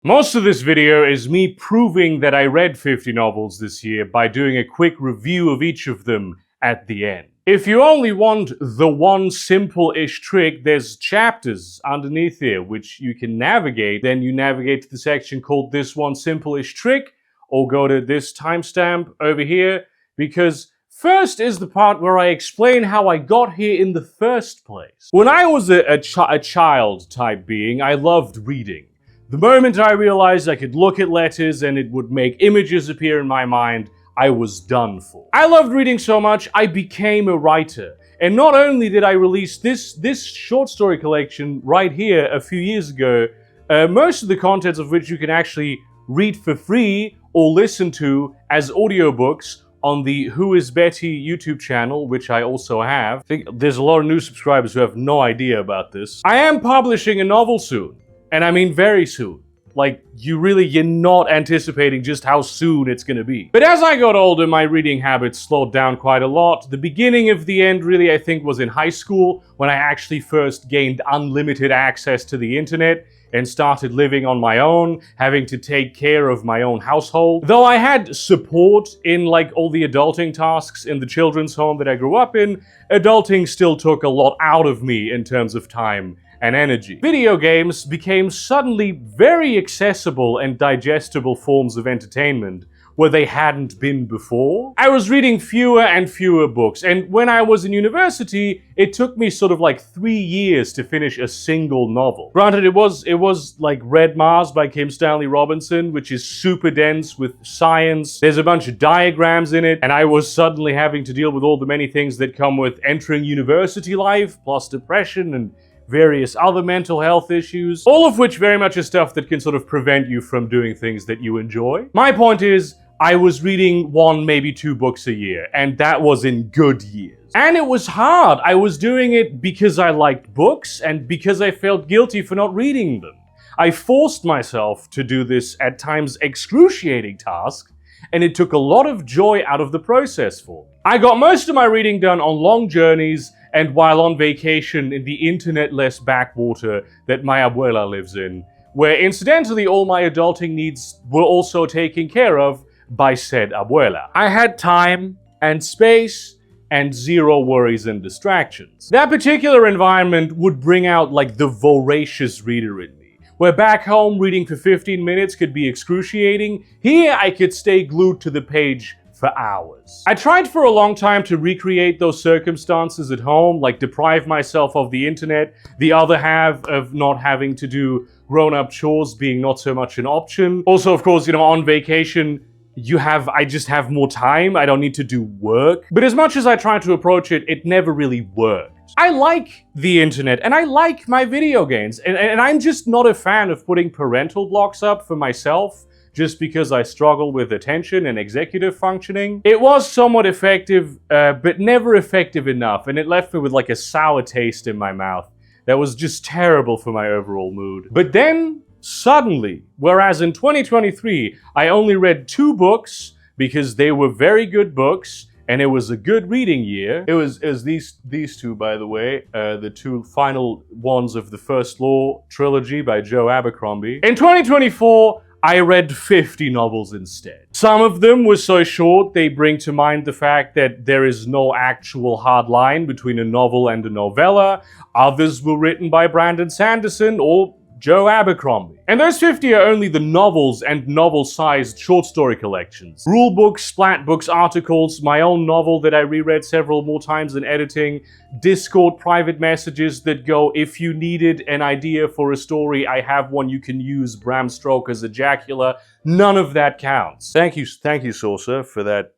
Most of this video is me proving that I read 50 novels this year by doing a quick review of each of them at the end. If you only want the one simple-ish trick, there's chapters underneath here which you can navigate. Then you navigate to the section called This One Simple-ish Trick, or go to this timestamp over here, because first is the part where I explain how I got here in the first place. When I was a child-type being, I loved reading. The moment I realized I could look at letters and it would make images appear in my mind, I was done for. I loved reading so much, I became a writer. And not only did I release this short story collection right here a few years ago, most of the contents of which you can actually read for free or listen to as audiobooks on the Who is Betty YouTube channel, which I also have. I think there's a lot of new subscribers who have no idea about this. I am publishing a novel soon. And I mean very soon. Like, you're not anticipating just how soon it's gonna be. But as I got older, my reading habits slowed down quite a lot. The beginning of the end, really, I think, was in high school, when I actually first gained unlimited access to the internet and started living on my own, having to take care of my own household. Though I had support in, like, all the adulting tasks in the children's home that I grew up in, adulting still took a lot out of me in terms of time and energy. Video games became suddenly very accessible and digestible forms of entertainment where they hadn't been before. I was reading fewer and fewer books, and when I was in university, it took me sort of like 3 years to finish a single novel. Granted, it was like Red Mars by Kim Stanley Robinson, which is super dense with science. There's a bunch of diagrams in it, and I was suddenly having to deal with all the many things that come with entering university life, plus depression and various other mental health issues, all of which very much is stuff that can sort of prevent you from doing things that you enjoy. My point is, I was reading 1, maybe 2 books a year, and that was in good years. And it was hard. I was doing it because I liked books, and because I felt guilty for not reading them. I forced myself to do this at times excruciating task, and it took a lot of joy out of the process for me. I got most of my reading done on long journeys and while on vacation in the internet-less backwater that my abuela lives in, where incidentally all my adulting needs were also taken care of by said abuela. I had time and space and zero worries and distractions. That particular environment would bring out like the voracious reader in me, where back home reading for 15 minutes could be excruciating. Here I could stay glued to the page for hours. I tried for a long time to recreate those circumstances at home, like deprive myself of the internet, the other half of not having to do grown-up chores being not so much an option. Also, of course, on vacation, I just have more time, I don't need to do work. But as much as I tried to approach it, it never really worked. I like the internet, and I like my video games, and I'm just not a fan of putting parental blocks up for myself, just because I struggle with attention and executive functioning. It was somewhat effective, but never effective enough, and it left me with like a sour taste in my mouth that was just terrible for my overall mood. But then, suddenly, whereas in 2023, I only read 2 books because they were very good books, and it was a good reading year. It was these 2, by the way, the 2 final ones of the First Law trilogy by Joe Abercrombie. In 2024, I read 50 novels instead. Some of them were so short they bring to mind the fact that there is no actual hard line between a novel and a novella. Others were written by Brandon Sanderson or Joe Abercrombie. And those 50 are only the novels and novel-sized short story collections. Rule books, splat books, articles, my own novel that I reread several more times in editing, Discord private messages that go, if you needed an idea for a story, I have one you can use, Bram Stoker's Ejacular. None of that counts. Thank you, Saucer, for that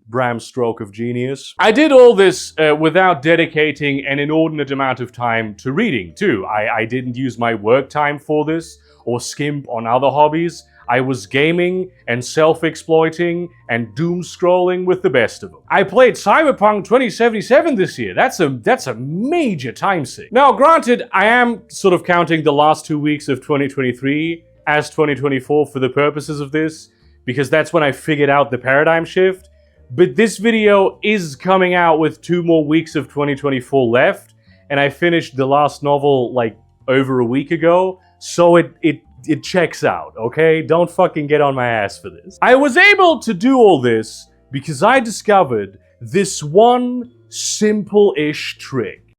Bram stroke of genius. I did all this without dedicating an inordinate amount of time to reading, too. I didn't use my work time for this, or skimp on other hobbies. I was gaming and self-exploiting and doom-scrolling with the best of them. I played Cyberpunk 2077 this year. That's a major time sink. Now, granted, I am sort of counting the last 2 weeks of 2023 as 2024 for the purposes of this, because that's when I figured out the paradigm shift. But this video is coming out with 2 more weeks of 2024 left, and I finished the last novel like over a week ago, so it it checks out, okay? Don't fucking get on my ass for this. I was able to do all this because I discovered this one simple-ish trick.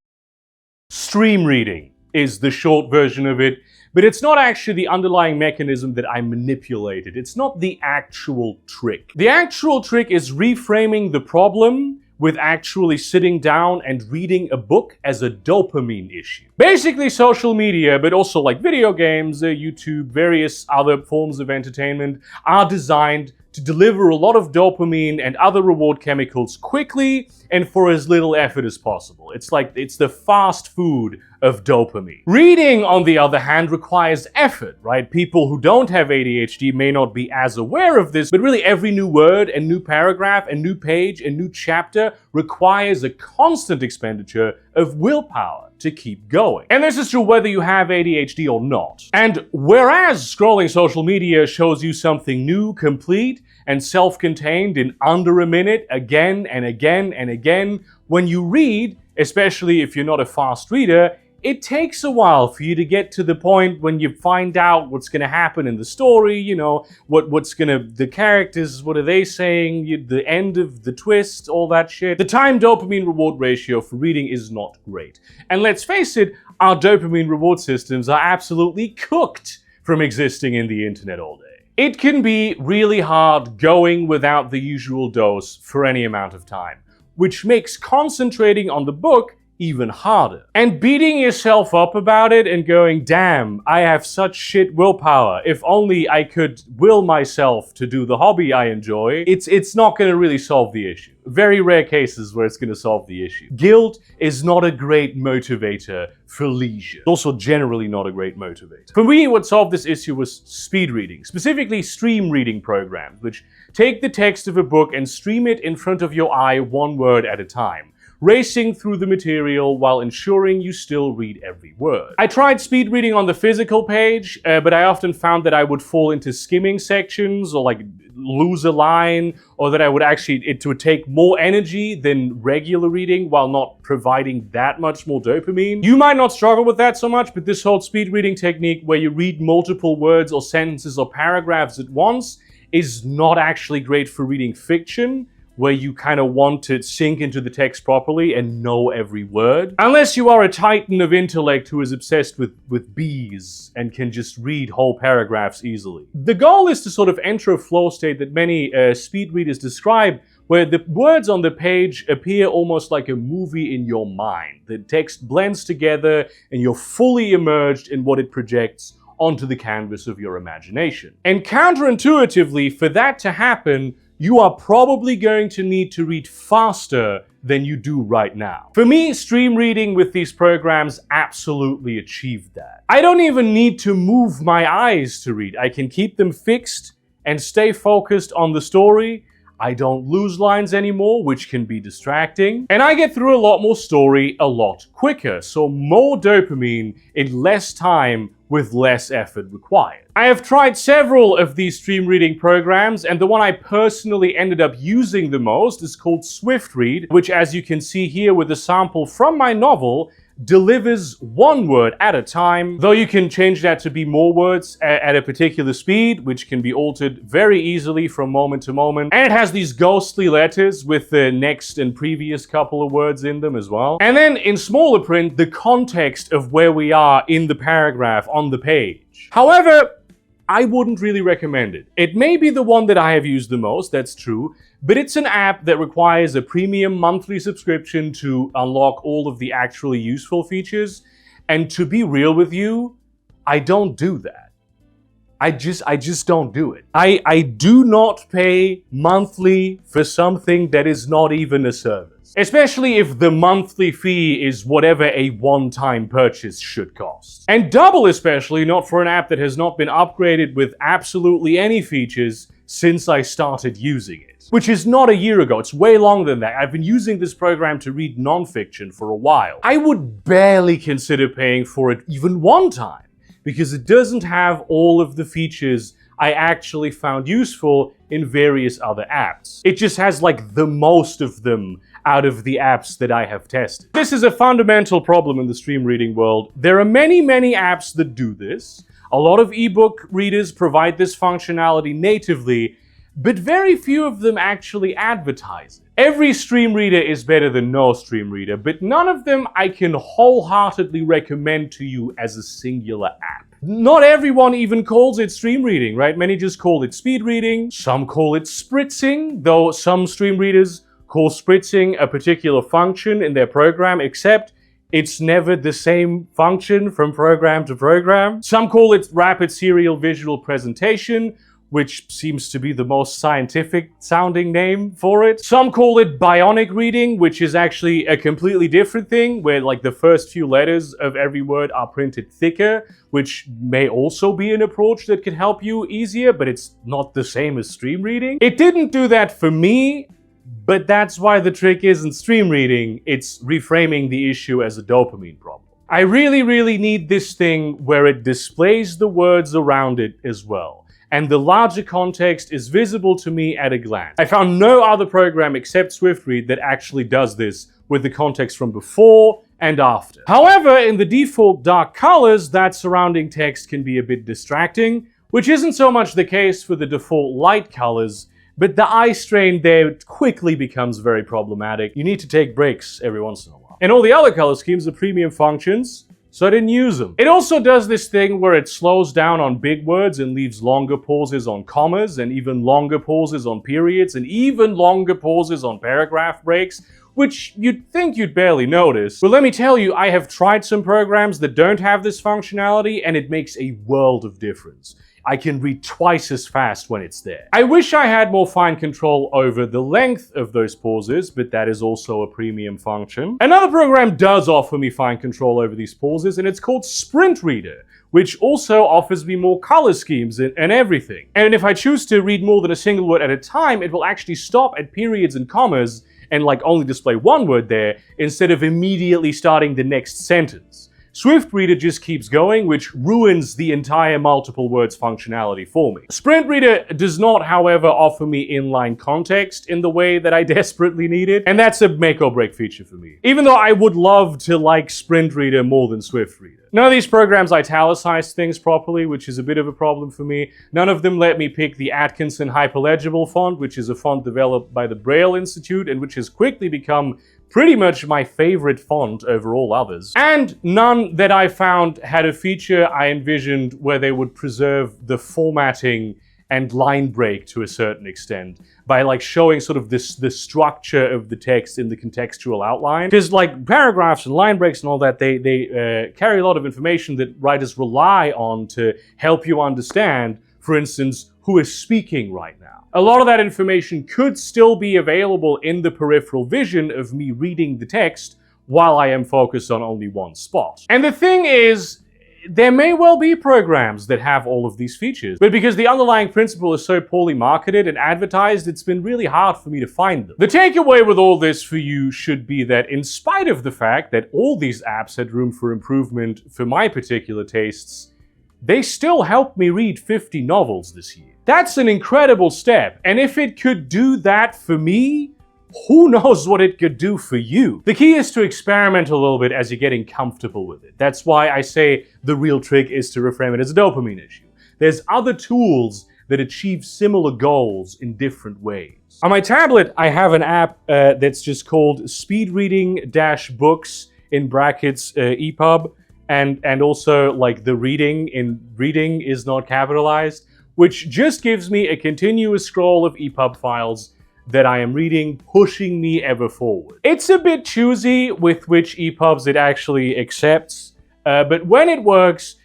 Stream reading is the short version of it, but it's not actually the underlying mechanism that I manipulated. It's not the actual trick. The actual trick is reframing the problem with actually sitting down and reading a book as a dopamine issue. Basically social media, but also like video games, YouTube, various other forms of entertainment are designed to deliver a lot of dopamine and other reward chemicals quickly and for as little effort as possible. It's the fast food of dopamine. Reading, on the other hand, requires effort, right? People who don't have ADHD may not be as aware of this, but really every new word and new paragraph and new page and new chapter requires a constant expenditure of willpower to keep going. And this is true whether you have ADHD or not. And whereas scrolling social media shows you something new, complete, and self-contained in under a minute, again and again and again, when you read, especially if you're not a fast reader, it takes a while for you to get to the point when you find out what's going to happen in the story, you know, the characters, what are they saying, the end of the twist, all that shit. The time dopamine reward ratio for reading is not great. And let's face it, our dopamine reward systems are absolutely cooked from existing in the internet all day. It can be really hard going without the usual dose for any amount of time, which makes concentrating on the book even harder. And beating yourself up about it and going, damn, I have such shit willpower. If only I could will myself to do the hobby I enjoy, it's not going to really solve the issue. Very rare cases where it's going to solve the issue. Guilt is not a great motivator for leisure. It's also generally not a great motivator. For me, what solved this issue was speed reading, specifically stream reading programs, which take the text of a book and stream it in front of your eye one word at a time, racing through the material while ensuring you still read every word. I tried speed reading on the physical page, but I often found that I would fall into skimming sections or like lose a line, or that it would take more energy than regular reading while not providing that much more dopamine. You might not struggle with that so much, but this whole speed reading technique where you read multiple words or sentences or paragraphs at once is not actually great for reading fiction, where you kind of want to sink into the text properly and know every word. Unless you are a titan of intellect who is obsessed with bees and can just read whole paragraphs easily. The goal is to sort of enter a flow state that many speed readers describe, where the words on the page appear almost like a movie in your mind. The text blends together and you're fully immersed in what it projects onto the canvas of your imagination. And counterintuitively, for that to happen, you are probably going to need to read faster than you do right now. For me, stream reading with these programs absolutely achieved that. I don't even need to move my eyes to read. I can keep them fixed and stay focused on the story. I don't lose lines anymore, which can be distracting. And I get through a lot more story a lot quicker, so more dopamine in less time with less effort required. I have tried several of these stream reading programs, and the one I personally ended up using the most is called Swift Read, which, as you can see here with a sample from my novel, delivers one word at a time, though you can change that to be more words at a particular speed, which can be altered very easily from moment to moment. And it has these ghostly letters with the next and previous couple of words in them as well. And then in smaller print, the context of where we are in the paragraph on the page. However, I wouldn't really recommend it. It may be the one that I have used the most, that's true, but it's an app that requires a premium monthly subscription to unlock all of the actually useful features. And to be real with you, I don't do that. I just don't do it. I do not pay monthly for something that is not even a service. Especially if the monthly fee is whatever a one-time purchase should cost. And double especially not for an app that has not been upgraded with absolutely any features since I started using it. Which is not a year ago, it's way longer than that. I've been using this program to read nonfiction for a while. I would barely consider paying for it even one time, because it doesn't have all of the features I actually found useful in various other apps. It just has like the most of them out of the apps that I have tested. This is a fundamental problem in the stream reading world. There are many, many apps that do this. A lot of ebook readers provide this functionality natively, but very few of them actually advertise it. Every stream reader is better than no stream reader, but none of them I can wholeheartedly recommend to you as a singular app. Not everyone even calls it stream reading, right? Many just call it speed reading. Some call it spritzing, though some stream readers call spritzing a particular function in their program, except it's never the same function from program to program. Some call it rapid serial visual presentation, which seems to be the most scientific sounding name for it. Some call it bionic reading, which is actually a completely different thing, where like the first few letters of every word are printed thicker, which may also be an approach that could help you easier, but it's not the same as stream reading. It didn't do that for me, but that's why the trick isn't stream reading, it's reframing the issue as a dopamine problem. I really need this thing where it displays the words around it as well, and the larger context is visible to me at a glance. I found no other program except SwiftRead that actually does this with the context from before and after. However, in the default dark colors, that surrounding text can be a bit distracting, which isn't so much the case for the default light colors, but the eye strain there quickly becomes very problematic. You need to take breaks every once in a while. And all the other color schemes are premium functions, so I didn't use them. It also does this thing where it slows down on big words and leaves longer pauses on commas, and even longer pauses on periods, and even longer pauses on paragraph breaks, which you'd think you'd barely notice. But let me tell you, I have tried some programs that don't have this functionality, and it makes a world of difference. I can read twice as fast when it's there. I wish I had more fine control over the length of those pauses, but that is also a premium function. Another program does offer me fine control over these pauses, and it's called Sprint Reader, which also offers me more color schemes and everything. And if I choose to read more than a single word at a time, it will actually stop at periods and commas and like only display one word there instead of immediately starting the next sentence. Swift Reader just keeps going, which ruins the entire multiple words functionality for me. Sprint Reader does not, however, offer me inline context in the way that I desperately need it, and that's a make or break feature for me. Even though I would love to like Sprint Reader more than Swift Reader. None of these programs italicize things properly, which is a bit of a problem for me. None of them let me pick the Atkinson Hyperlegible font, which is a font developed by the Braille Institute and which has quickly become pretty much my favorite font over all others. And none that I found had a feature I envisioned where they would preserve the formatting and line break to a certain extent by like showing sort of the structure of the text in the contextual outline. Because like paragraphs and line breaks and all that, they carry a lot of information that writers rely on to help you understand, for instance, who is speaking right now. A lot of that information could still be available in the peripheral vision of me reading the text while I am focused on only one spot. And the thing is, there may well be programs that have all of these features, but because the underlying principle is so poorly marketed and advertised, it's been really hard for me to find them. The takeaway with all this for you should be that in spite of the fact that all these apps had room for improvement for my particular tastes, they still helped me read 50 novels this year. That's an incredible step, and if it could do that for me, who knows what it could do for you? The key is to experiment a little bit as you're getting comfortable with it. That's why I say the real trick is to reframe it as a dopamine issue. There's other tools that achieve similar goals in different ways. On my tablet, I have an app that's just called Speed Reading-Books in brackets EPUB, and also like the reading in reading is not capitalized, which just gives me a continuous scroll of EPUB files that I am reading, pushing me ever forward. It's a bit choosy with which EPUBs it actually accepts, but when it works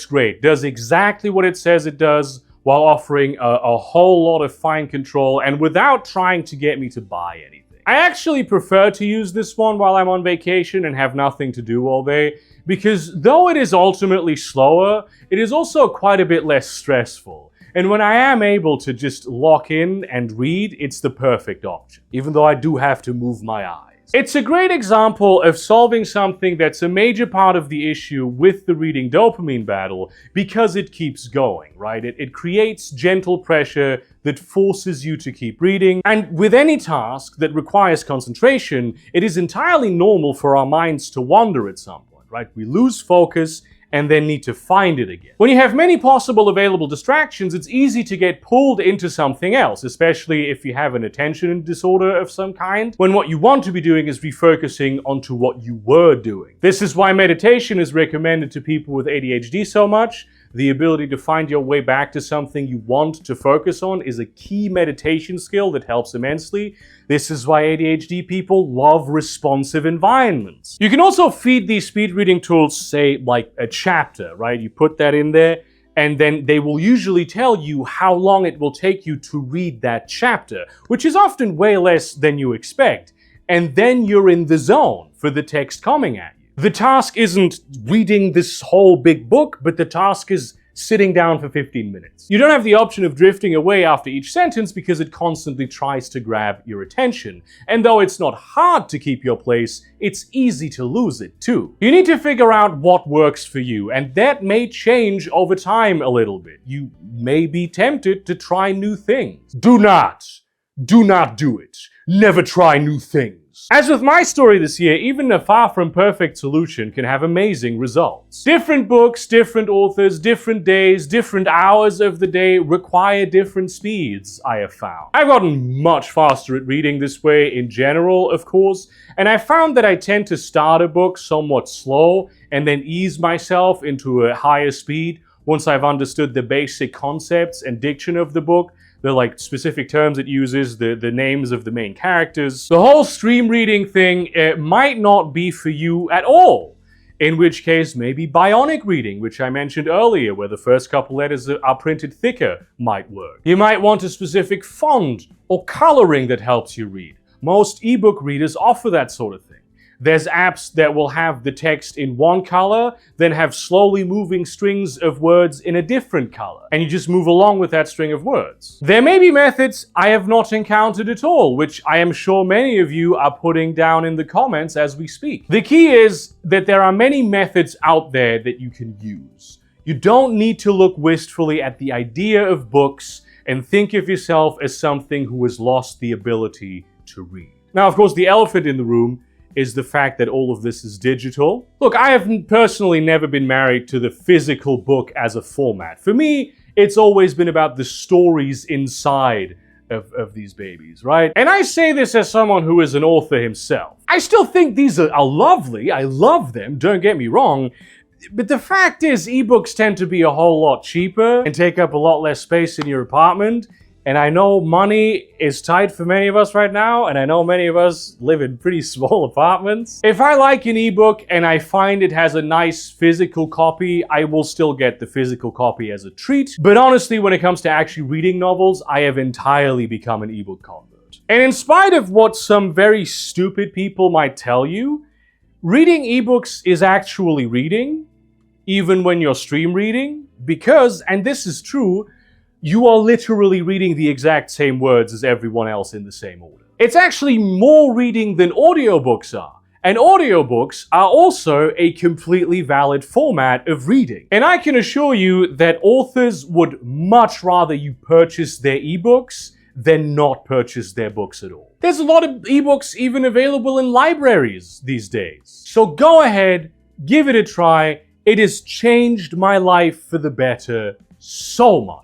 great. Does exactly what it says it does while offering a whole lot of fine control and without trying to get me to buy anything. I actually prefer to use this one while I'm on vacation and have nothing to do all day, because though it is ultimately slower, it is also quite a bit less stressful. And when I am able to just lock in and read, it's the perfect option, even though I do have to move my eyes. It's a great example of solving something that's a major part of the issue with the reading dopamine battle, because it keeps going, right? It creates gentle pressure that forces you to keep reading. And with any task that requires concentration, it is entirely normal for our minds to wander at some point, right? We lose focus and then need to find it again. When you have many possible available distractions, it's easy to get pulled into something else, especially if you have an attention disorder of some kind, when what you want to be doing is refocusing onto what you were doing. This is why meditation is recommended to people with ADHD so much. The ability to find your way back to something you want to focus on is a key meditation skill that helps immensely. This is why ADHD people love responsive environments. You can also feed these speed reading tools, say, like a chapter, right? You put that in there, and then they will usually tell you how long it will take you to read that chapter, which is often way less than you expect. And then you're in the zone for the text coming at you. The task isn't reading this whole big book, but the task is sitting down for 15 minutes. You don't have the option of drifting away after each sentence because it constantly tries to grab your attention. And though it's not hard to keep your place, it's easy to lose it too. You need to figure out what works for you, and that may change over time a little bit. You may be tempted to try new things. Do not do it. Never try new things. As with my story this year, even a far from perfect solution can have amazing results. Different books, different authors, different days, different hours of the day require different speeds, I have found. I've gotten much faster at reading this way in general, of course, and I found that I tend to start a book somewhat slow and then ease myself into a higher speed once I've understood the basic concepts and diction of the book. The specific terms it uses, the names of the main characters. The whole stream reading thing might not be for you at all. In which case, maybe bionic reading, which I mentioned earlier, where the first couple letters are printed thicker, might work. You might want a specific font or coloring that helps you read. Most ebook readers offer that sort of thing. There's apps that will have the text in one color, then have slowly moving strings of words in a different color, and you just move along with that string of words. There may be methods I have not encountered at all, which I am sure many of you are putting down in the comments as we speak. The key is that there are many methods out there that you can use. You don't need to look wistfully at the idea of books and think of yourself as something who has lost the ability to read. Now, of course, the elephant in the room is the fact that all of this is digital. Look, I have personally never been married to the physical book as a format. For me, it's always been about the stories inside of these babies, right? And I say this as someone who is an author himself. I still think these are lovely. I love them, don't get me wrong. But the fact is, ebooks tend to be a whole lot cheaper and take up a lot less space in your apartment. And I know money is tight for many of us right now, and I know many of us live in pretty small apartments. If I like an ebook and I find it has a nice physical copy, I will still get the physical copy as a treat. But honestly, when it comes to actually reading novels, I have entirely become an ebook convert. And in spite of what some very stupid people might tell you, reading ebooks is actually reading, even when you're stream reading, because, and this is true, you are literally reading the exact same words as everyone else in the same order. It's actually more reading than audiobooks are. And audiobooks are also a completely valid format of reading. And I can assure you that authors would much rather you purchase their ebooks than not purchase their books at all. There's a lot of ebooks even available in libraries these days. So go ahead, give it a try. It has changed my life for the better so much.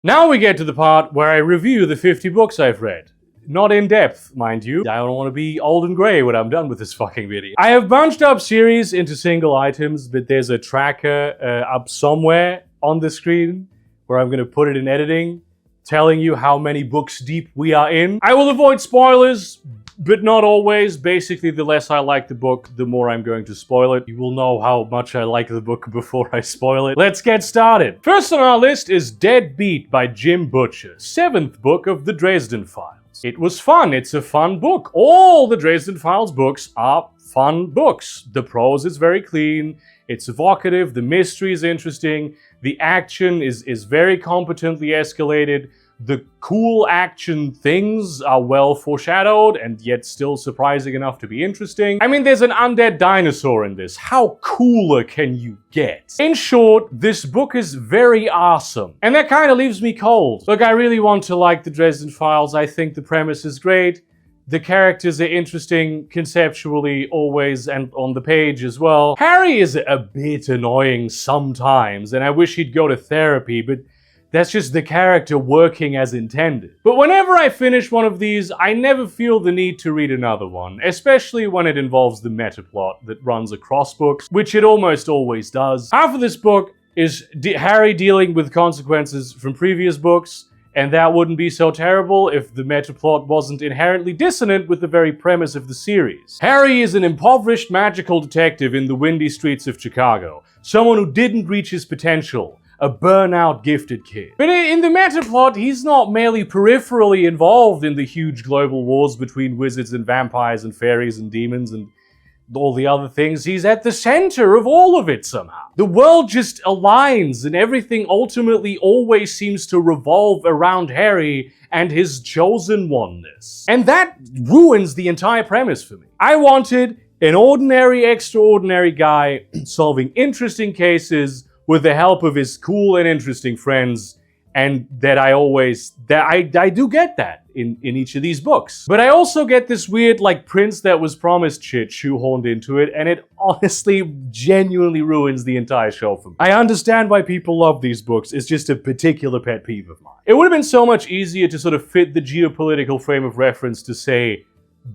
Now we get to the part where I review the 50 books I've read. Not in depth, mind you. I don't want to be old and grey when I'm done with this fucking video. I have bunched up series into single items, but there's a tracker up somewhere on the screen where I'm going to put it in editing, telling you how many books deep we are in. I will avoid spoilers, but not always. Basically, the less I like the book, the more I'm going to spoil it. You will know how much I like the book before I spoil it. Let's get started. First on our list is Dead Beat by Jim Butcher, 7th book of the Dresden Files. It was fun. It's a fun book. All the Dresden Files books are fun books. The prose is very clean. It's evocative. The mystery is interesting. The action is very competently escalated. The cool action things are well foreshadowed and yet still surprising enough to be interesting. I mean, there's an undead dinosaur in this. How cooler can you get? In short, this book is very awesome. And that kind of leaves me cold. Look, I really want to like the Dresden Files. I think the premise is great. The characters are interesting conceptually always and on the page as well. Harry is a bit annoying sometimes, and I wish he'd go to therapy, but that's just the character working as intended. But whenever I finish one of these, I never feel the need to read another one, especially when it involves the meta plot that runs across books, which it almost always does. Half of this book is Harry dealing with consequences from previous books, and that wouldn't be so terrible if the meta plot wasn't inherently dissonant with the very premise of the series. Harry is an impoverished magical detective in the windy streets of Chicago, someone who didn't reach his potential, a burnout gifted kid. But in the meta plot, he's not merely peripherally involved in the huge global wars between wizards and vampires and fairies and demons and all the other things. He's at the center of all of it somehow. The world just aligns and everything ultimately always seems to revolve around Harry and his chosen oneness. And that ruins the entire premise for me. I wanted an ordinary, extraordinary guy solving interesting cases with the help of his cool and interesting friends, and I do get that in each of these books. But I also get this weird, like, Prince That Was Promised shit shoehorned into it, and it honestly genuinely ruins the entire show for me. I understand why people love these books, it's just a particular pet peeve of mine. It would have been so much easier to sort of fit the geopolitical frame of reference to, say,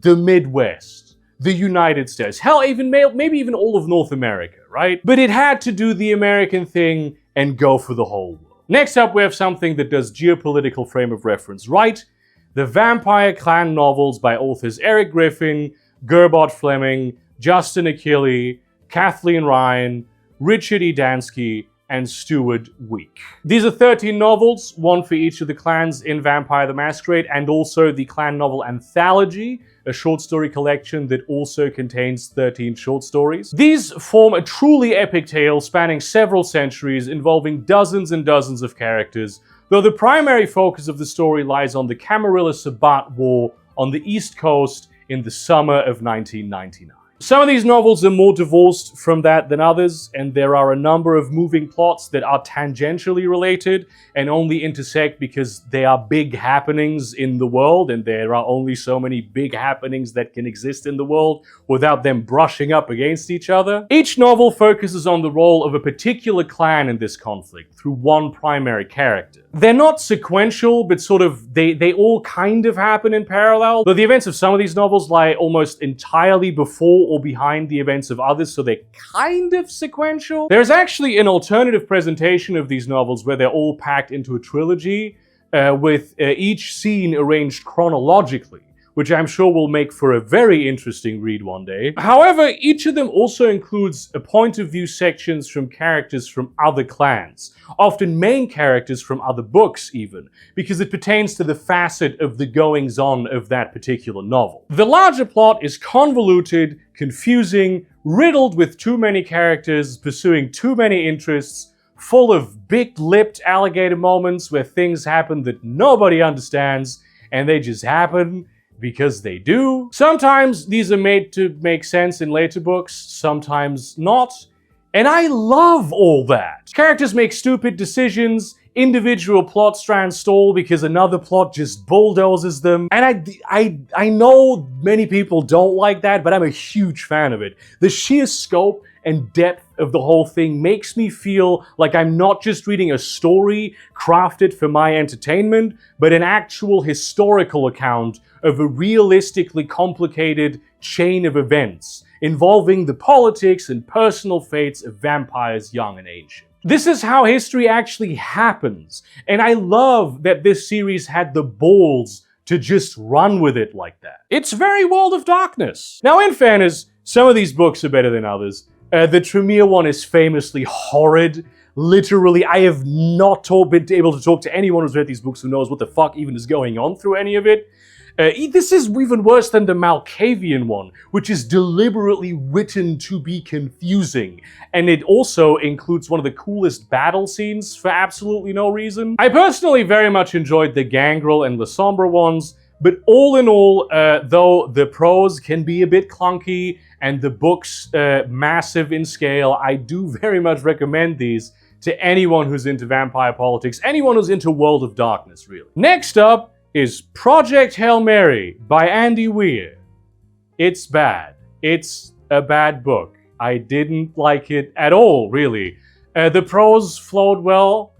the Midwest, the United States, hell, maybe even all of North America, right? But it had to do the American thing and go for the whole world. Next up, we have something that does geopolitical frame of reference right. The Vampire Clan novels by authors Eric Griffin, Gerbert Fleming, Justin Achille, Kathleen Ryan, Richard E. Dansky, and Stuart Week. These are 13 novels, one for each of the clans in Vampire the Masquerade, and also the clan novel Anthology, a short story collection that also contains 13 short stories. These form a truly epic tale spanning several centuries, involving dozens and dozens of characters, though the primary focus of the story lies on the Camarilla-Sabbat War on the East Coast in the summer of 1999. Some of these novels are more divorced from that than others, and there are a number of moving plots that are tangentially related and only intersect because they are big happenings in the world, and there are only so many big happenings that can exist in the world without them brushing up against each other. Each novel focuses on the role of a particular clan in this conflict through one primary character. They're not sequential, but sort of, they all kind of happen in parallel, though the events of some of these novels lie almost entirely before or behind the events of others, so they're kind of sequential. There's actually an alternative presentation of these novels where they're all packed into a trilogy, with each scene arranged chronologically, which I'm sure will make for a very interesting read one day. However, each of them also includes a point of view sections from characters from other clans, often main characters from other books even, because it pertains to the facet of the goings-on of that particular novel. The larger plot is convoluted, confusing, riddled with too many characters, pursuing too many interests, full of big-lipped alligator moments where things happen that nobody understands, and they just happen because they do. Sometimes these are made to make sense in later books, sometimes not. And I love all that. Characters make stupid decisions, individual plot strands stall because another plot just bulldozes them. And I know many people don't like that, but I'm a huge fan of it. The sheer scope and depth of the whole thing makes me feel like I'm not just reading a story crafted for my entertainment, but an actual historical account of a realistically complicated chain of events involving the politics and personal fates of vampires young and ancient. This is how history actually happens, and I love that this series had the balls to just run with it like that. It's very World of Darkness. Now, in fairness, some of these books are better than others. The Tremere one is famously horrid. Literally, I have not been able to talk to anyone who's read these books who knows what the fuck even is going on through any of it. This is even worse than the Malkavian one, which is deliberately written to be confusing, and it also includes one of the coolest battle scenes for absolutely no reason. I personally very much enjoyed the Gangrel and the Sombra ones, but all in all, though the prose can be a bit clunky and the books massive in scale, I do very much recommend these to anyone who's into vampire politics, anyone who's into World of Darkness, really. Next up is Project Hail Mary by Andy Weir. It's bad. It's a bad book. I didn't like it at all, really. The prose flowed well,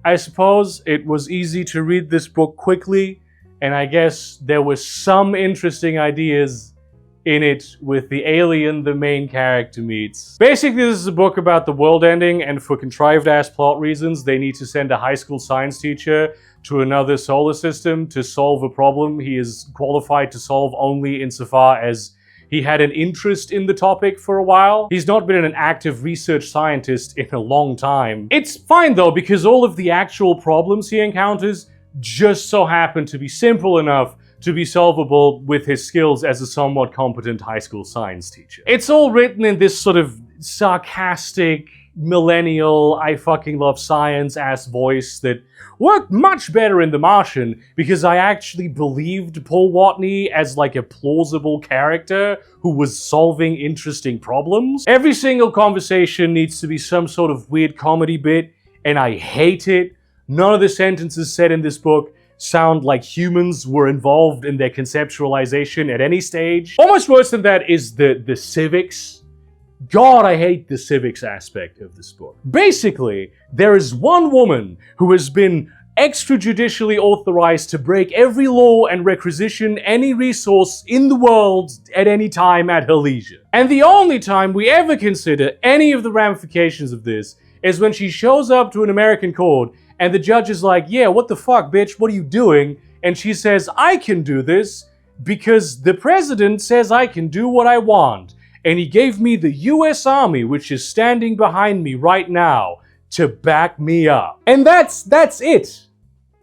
I suppose. It was easy to read this book quickly, and I guess there were some interesting ideas in it with the alien the main character meets. Basically, this is a book about the world ending, and for contrived-ass plot reasons, they need to send a high school science teacher to another solar system to solve a problem he is qualified to solve only insofar as he had an interest in the topic for a while. He's not been an active research scientist in a long time. It's fine though, because all of the actual problems he encounters just so happen to be simple enough to be solvable with his skills as a somewhat competent high school science teacher. It's all written in this sort of sarcastic, millennial, I fucking love science-ass voice that worked much better in The Martian because I actually believed Paul Watney as like a plausible character who was solving interesting problems. Every single conversation needs to be some sort of weird comedy bit, and I hate it. None of the sentences said in this book sound like humans were involved in their conceptualization at any stage. Almost worse than that is the civics. God, I hate the civics aspect of this book. Basically, there is one woman who has been extrajudicially authorized to break every law and requisition any resource in the world at any time at her leisure. And the only time we ever consider any of the ramifications of this is when she shows up to an American court and the judge is like, yeah, what the fuck, bitch, what are you doing? And she says, I can do this because the president says I can do what I want. And he gave me the US Army, which is standing behind me right now, to back me up. And that's it.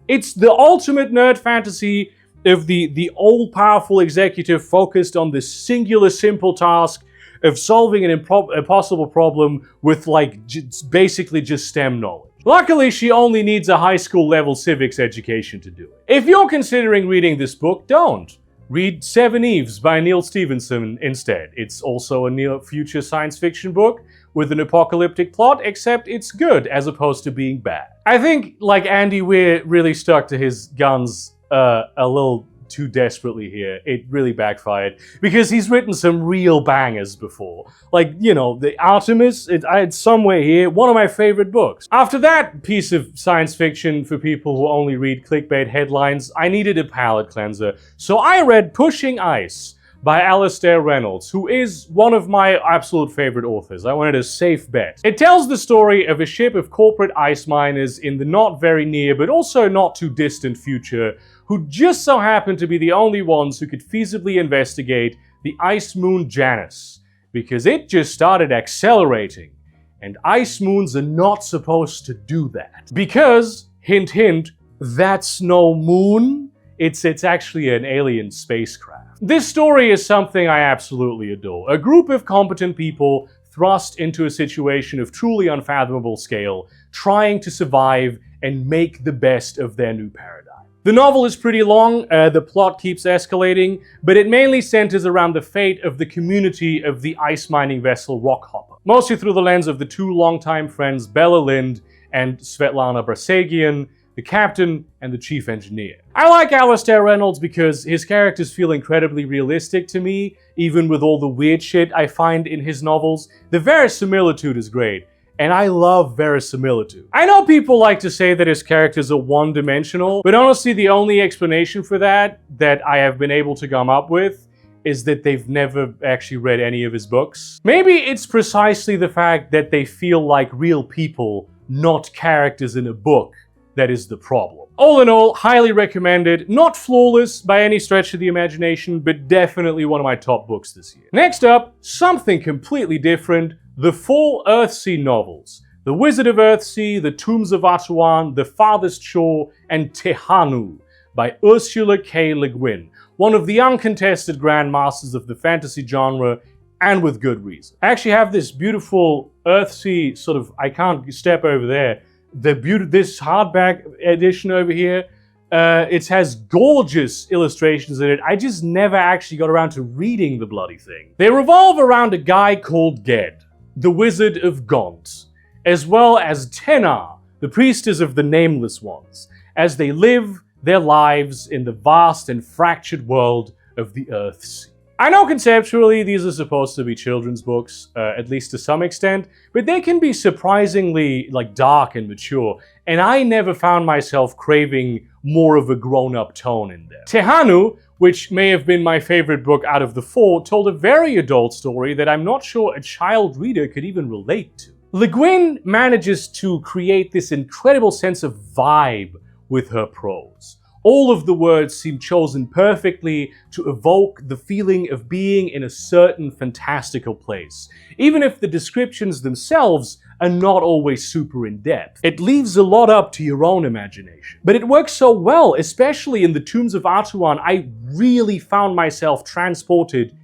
It's the ultimate nerd fantasy of the all-powerful executive focused on this singular simple task of solving an impossible problem with like basically just STEM knowledge. Luckily, she only needs a high school level civics education to do it. If you're considering reading this book, don't. Read Seven Eves by Neil Stephenson instead. It's also a near future science fiction book with an apocalyptic plot, except it's good as opposed to being bad. I think, like, Andy Weir really stuck to his guns a little too desperately here. It really backfired because he's written some real bangers before. Like, you know, the Artemis, it's somewhere here, one of my favorite books. After that piece of science fiction for people who only read clickbait headlines, I needed a palate cleanser. So I read Pushing Ice by Alastair Reynolds, who is one of my absolute favorite authors. I wanted a safe bet. It tells the story of a ship of corporate ice miners in the not very near but also not too distant future who just so happen to be the only ones who could feasibly investigate the ice moon Janus, because it just started accelerating, and ice moons are not supposed to do that. Because, hint hint, that's no moon, it's actually an alien spacecraft. This story is something I absolutely adore. A group of competent people thrust into a situation of truly unfathomable scale, trying to survive and make the best of their new paradigm. The novel is pretty long, the plot keeps escalating, but it mainly centers around the fate of the community of the ice mining vessel Rockhopper, mostly through the lens of the two longtime friends Bella Lind and Svetlana Brasegian, the captain and the chief engineer. I like Alastair Reynolds because his characters feel incredibly realistic to me, even with all the weird shit I find in his novels. The verisimilitude is great. And I love verisimilitude. I know people like to say that his characters are one-dimensional, but honestly the only explanation for that I have been able to come up with is that they've never actually read any of his books. Maybe it's precisely the fact that they feel like real people, not characters in a book, that is the problem. All in all, highly recommended. Not flawless by any stretch of the imagination, but definitely one of my top books this year. Next up, something completely different. The 4 Earthsea novels, The Wizard of Earthsea, The Tombs of Atuan, The Farthest Shore, and Tehanu by Ursula Le Guin, one of the uncontested grandmasters of the fantasy genre, and with good reason. I actually have this beautiful Earthsea sort of, I can't step over there, this hardback edition over here. It has gorgeous illustrations in it. I just never actually got around to reading the bloody thing. They revolve around a guy called Ged, the Wizard of Gaunt, as well as Tenar, the priestess of the Nameless Ones, as they live their lives in the vast and fractured world of the Earth's. I know conceptually these are supposed to be children's books, at least to some extent, but they can be surprisingly dark and mature, and I never found myself craving more of a grown-up tone in there. Tehanu, which may have been my favorite book out of the four, told a very adult story that I'm not sure a child reader could even relate to. Le Guin manages to create this incredible sense of vibe with her prose. All of the words seem chosen perfectly to evoke the feeling of being in a certain fantastical place, even if the descriptions themselves are not always super in-depth. It leaves a lot up to your own imagination. But it works so well, especially in the Tombs of Atuan. I really found myself transported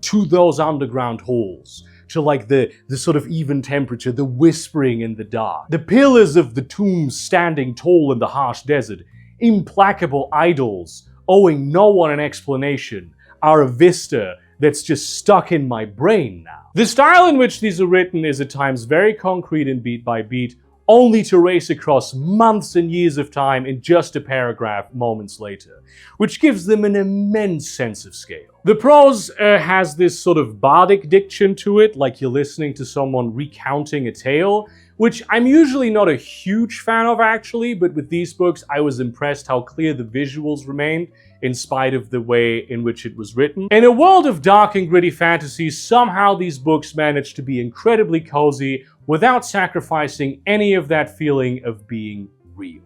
to those underground halls, to the sort of even temperature, the whispering in the dark, the pillars of the tombs standing tall in the harsh desert, implacable idols owing no one an explanation, are a vista that's just stuck in my brain now. The style in which these are written is at times very concrete and beat by beat, only to race across months and years of time in just a paragraph moments later, which gives them an immense sense of scale. The prose has this sort of bardic diction to it, like you're listening to someone recounting a tale, which I'm usually not a huge fan of actually, but with these books I was impressed how clear the visuals remained in spite of the way in which it was written. In a world of dark and gritty fantasy, somehow these books managed to be incredibly cozy without sacrificing any of that feeling of being real.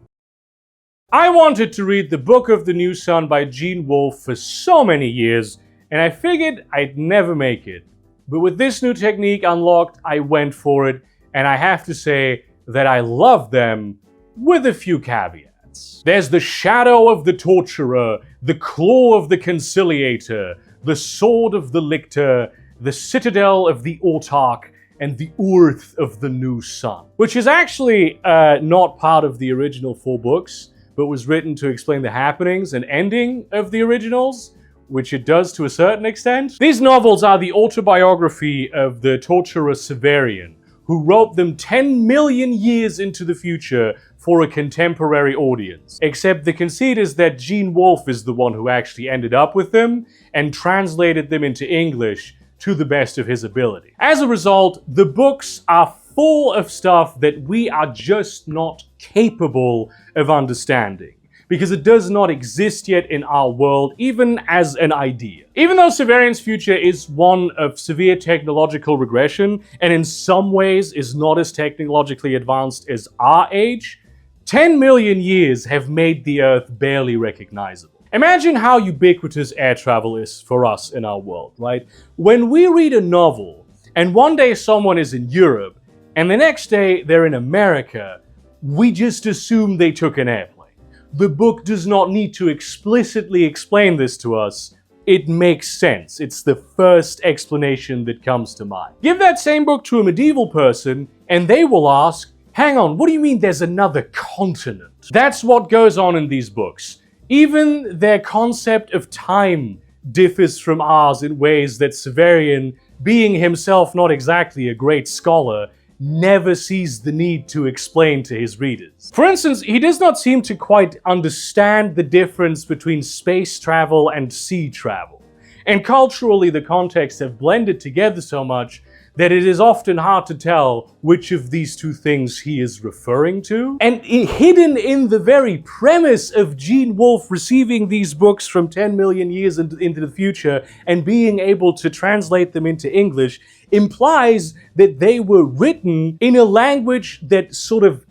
I wanted to read The Book of the New Sun by Gene Wolfe for so many years, and I figured I'd never make it. But with this new technique unlocked, I went for it, and I have to say that I love them with a few caveats. There's the shadow of the torturer, the claw of the conciliator, the sword of the lictor, the citadel of the autarch, and the earth of the new sun, which is actually not part of the original 4 books, but was written to explain the happenings and ending of the originals, which it does to a certain extent. These novels are the autobiography of the torturer Severian, who wrote them 10 million years into the future for a contemporary audience. Except the conceit is that Gene Wolfe is the one who actually ended up with them and translated them into English to the best of his ability. As a result, the books are full of stuff that we are just not capable of understanding, because it does not exist yet in our world, even as an idea. Even though Severian's future is one of severe technological regression, and in some ways is not as technologically advanced as our age, 10 million years have made the Earth barely recognizable. Imagine how ubiquitous air travel is for us in our world, right? When we read a novel, and one day someone is in Europe, and the next day they're in America, we just assume they took an airplane. The book does not need to explicitly explain this to us. It makes sense. It's the first explanation that comes to mind. Give that same book to a medieval person, and they will ask, hang on, what do you mean there's another continent? That's what goes on in these books. Even their concept of time differs from ours in ways that Severian, being himself not exactly a great scholar, never sees the need to explain to his readers. For instance, he does not seem to quite understand the difference between space travel and sea travel. And culturally, the contexts have blended together so much that it is often hard to tell which of these two things he is referring to. And hidden in the very premise of Gene Wolfe receiving these books from 10 million years into the future and being able to translate them into English implies that they were written in a language that sort of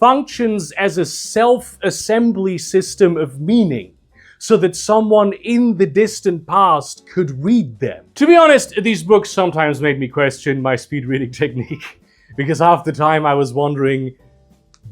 functions as a self-assembly system of meaning, so that someone in the distant past could read them. To be honest, these books sometimes made me question my speed reading technique, because half the time I was wondering,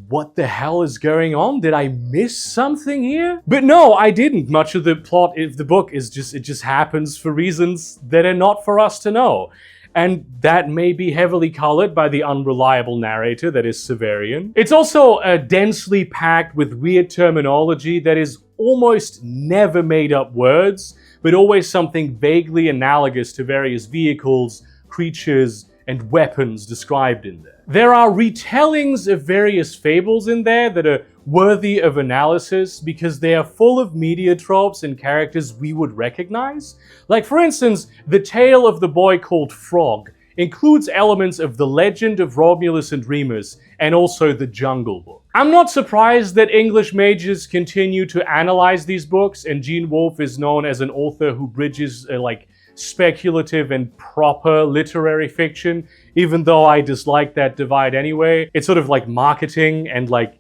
what the hell is going on? Did I miss something here? But no, I didn't. Much of the plot of the book is it just happens for reasons that are not for us to know. And that may be heavily colored by the unreliable narrator that is Severian. It's also densely packed with weird terminology that is almost never made up words, but always something vaguely analogous to various vehicles, creatures, and weapons described in there. There are retellings of various fables in there that are worthy of analysis because they are full of media tropes and characters we would recognize. Like, for instance, The Tale of the Boy Called Frog includes elements of The Legend of Romulus and Remus and also The Jungle Book. I'm not surprised that English majors continue to analyze these books, and Gene Wolfe is known as an author who bridges speculative and proper literary fiction, even though I dislike that divide anyway. It's sort of like marketing and like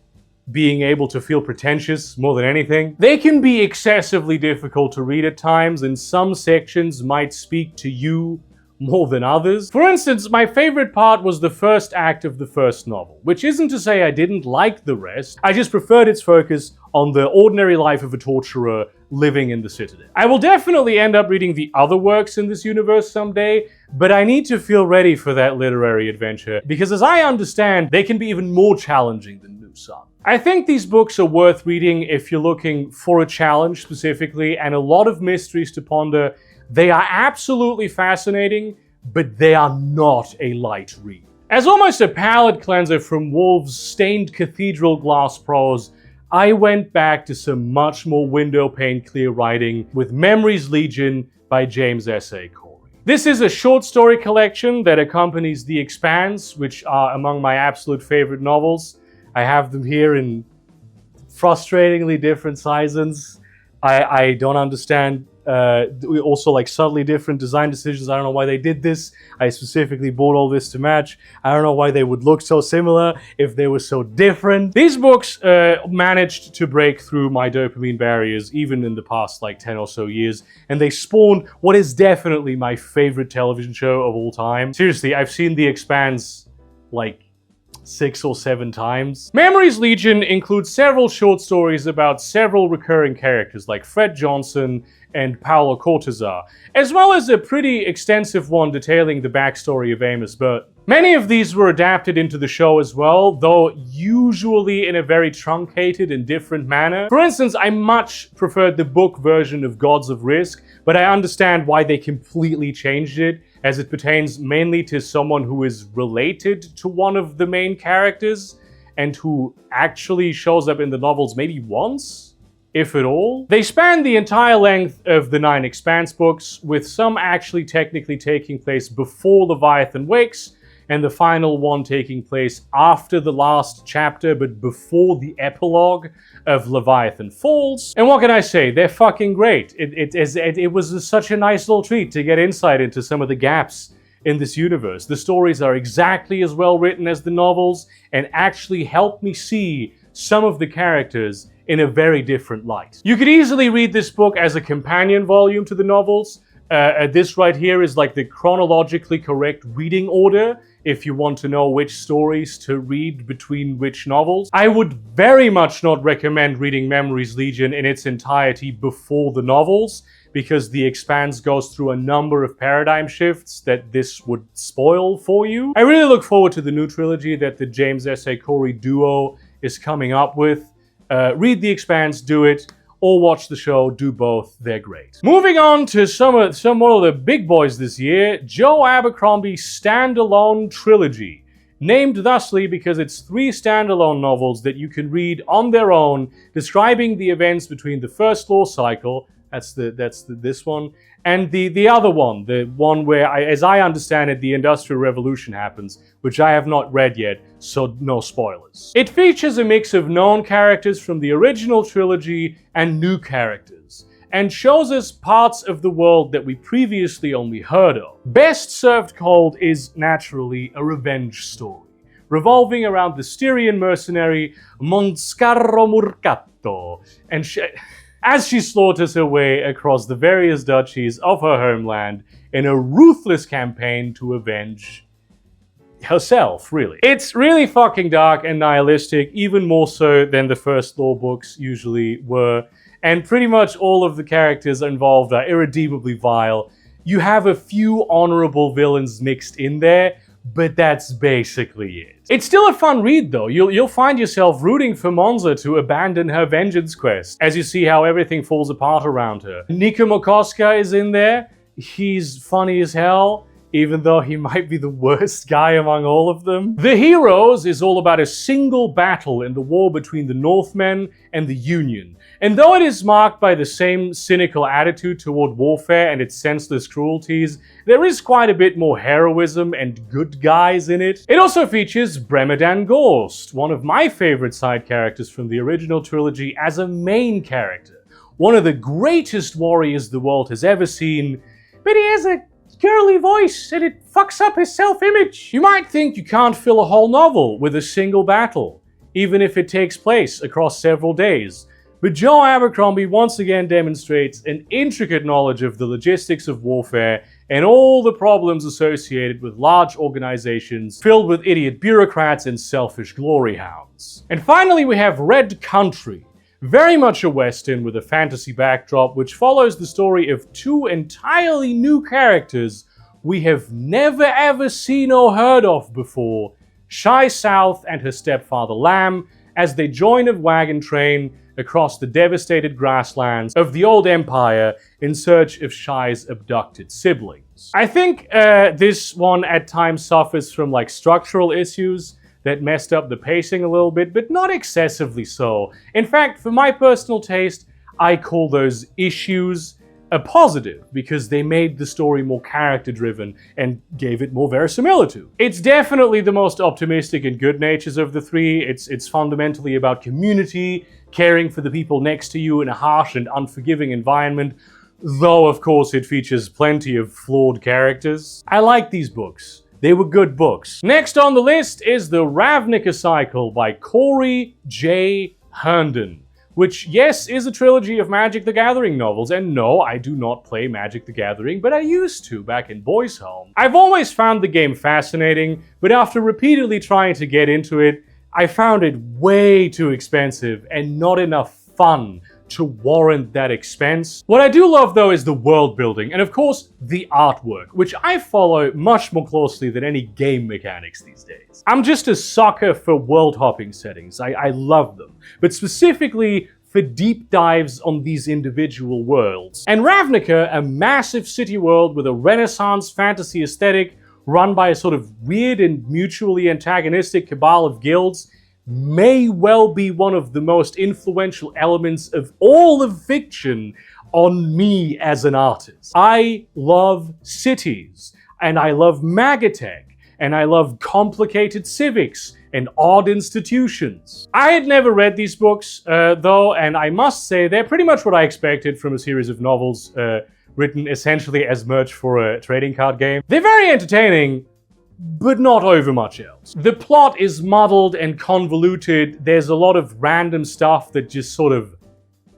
being able to feel pretentious more than anything. They can be excessively difficult to read at times, and some sections might speak to you more than others. For instance, my favorite part was the first act of the first novel, which isn't to say I didn't like the rest, I just preferred its focus on the ordinary life of a torturer living in the Citadel. I will definitely end up reading the other works in this universe someday, but I need to feel ready for that literary adventure, because as I understand, they can be even more challenging than New Sun. I think these books are worth reading if you're looking for a challenge specifically and a lot of mysteries to ponder. They are absolutely fascinating, but they are not a light read. As almost a palate cleanser from Wolfe's stained cathedral glass prose, I went back to some much more window pane clear writing with Memories Legion by James S.A. Corey. This is a short story collection that accompanies The Expanse, which are among my absolute favorite novels. I have them here in frustratingly different sizes. I don't understand. Also like subtly different design decisions. I don't know why they did this. I specifically bought all this to match. I don't know why they would look so similar if they were so different. These books managed to break through my dopamine barriers even in the past like 10 or so years, and they spawned what is definitely my favorite television show of all time. Seriously, I've seen The Expanse like 6 or 7 times. Memories Legion includes several short stories about several recurring characters like Fred Johnson and Paolo Cortazar, as well as a pretty extensive one detailing the backstory of Amos Burton. Many of these were adapted into the show as well, though usually in a very truncated and different manner. For instance, I much preferred the book version of Gods of Risk, but I understand why they completely changed it, as it pertains mainly to someone who is related to one of the main characters and who actually shows up in the novels maybe once, if at all. They span the entire length of the 9 Expanse books, with some actually technically taking place before Leviathan Wakes, and the final one taking place after the last chapter but before the epilogue of Leviathan Falls. And what can I say? They're fucking great. It was such a nice little treat to get insight into some of the gaps in this universe. The stories are exactly as well written as the novels and actually help me see some of the characters in a very different light. You could easily read this book as a companion volume to the novels. This right here is like the chronologically correct reading order if you want to know which stories to read between which novels. I would very much not recommend reading Memories Legion in its entirety before the novels, because The Expanse goes through a number of paradigm shifts that this would spoil for you. I really look forward to the new trilogy that the James S.A. Corey duo is coming up with. Read The Expanse, do it, or watch the show, do both, they're great. Moving on to some of the big boys this year, Joe Abercrombie's standalone trilogy. Named thusly because it's 3 standalone novels that you can read on their own, describing the events between the first law cycle, that's this one, and the other one, the one where, as I understand it, the Industrial Revolution happens, which I have not read yet, so no spoilers. It features a mix of known characters from the original trilogy and new characters, and shows us parts of the world that we previously only heard of. Best served cold is naturally a revenge story, revolving around the Styrian mercenary Monscarro Murcato, and as she slaughters her way across the various duchies of her homeland in a ruthless campaign to avenge herself, really. It's really fucking dark and nihilistic, even more so than the first Law books usually were, and pretty much all of the characters involved are irredeemably vile. You have a few honorable villains mixed in there, but that's basically it. It's still a fun read though. You'll find yourself rooting for Monza to abandon her vengeance quest, as you see how everything falls apart around her. Nika Mokoska is in there. He's funny as hell. even though he might be the worst guy among all of them. The Heroes is all about a single battle in the war between the Northmen and the Union. And though it is marked by the same cynical attitude toward warfare and its senseless cruelties, there is quite a bit more heroism and good guys in it. It also features Bremedan Gorst, one of my favorite side characters from the original trilogy, as a main character. One of the greatest warriors the world has ever seen, but he has a girly voice and it fucks up his self-image. You might think you can't fill a whole novel with a single battle, even if it takes place across several days. But Joe Abercrombie once again demonstrates an intricate knowledge of the logistics of warfare and all the problems associated with large organizations filled with idiot bureaucrats and selfish glory hounds. And finally, we have Red Country, very much a western with a fantasy backdrop, which follows the story of two entirely new characters we have never ever seen or heard of before, Shy South and her stepfather Lamb, as they join a wagon train across the devastated grasslands of the old empire in search of Shy's abducted siblings. I think this one at times suffers from structural issues that messed up the pacing a little bit, but not excessively so. In fact, for my personal taste, I call those issues a positive because they made the story more character-driven and gave it more verisimilitude. It's definitely the most optimistic and good natures of the three. It's fundamentally about community, caring for the people next to you in a harsh and unforgiving environment, though of course it features plenty of flawed characters. I like these books. They were good books. Next on the list is The Ravnica Cycle by Corey J. Herndon, which, yes, is a trilogy of Magic the Gathering novels, and no, I do not play Magic the Gathering, but I used to back in Boys Home. I've always found the game fascinating, but after repeatedly trying to get into it, I found it way too expensive and not enough fun to warrant that expense. What I do love though is the world building and of course the artwork, which I follow much more closely than any game mechanics these days. I'm just a sucker for world hopping settings. I love them, but specifically for deep dives on these individual worlds. And Ravnica, a massive city world with a Renaissance fantasy aesthetic run by a sort of weird and mutually antagonistic cabal of guilds, may well be one of the most influential elements of all of fiction on me as an artist. I love cities, and I love Magatech, and I love complicated civics and odd institutions. I had never read these books, though, and I must say they're pretty much what I expected from a series of novels written essentially as merch for a trading card game. They're very entertaining, but not over much else. The plot is muddled and convoluted. There's a lot of random stuff that just sort of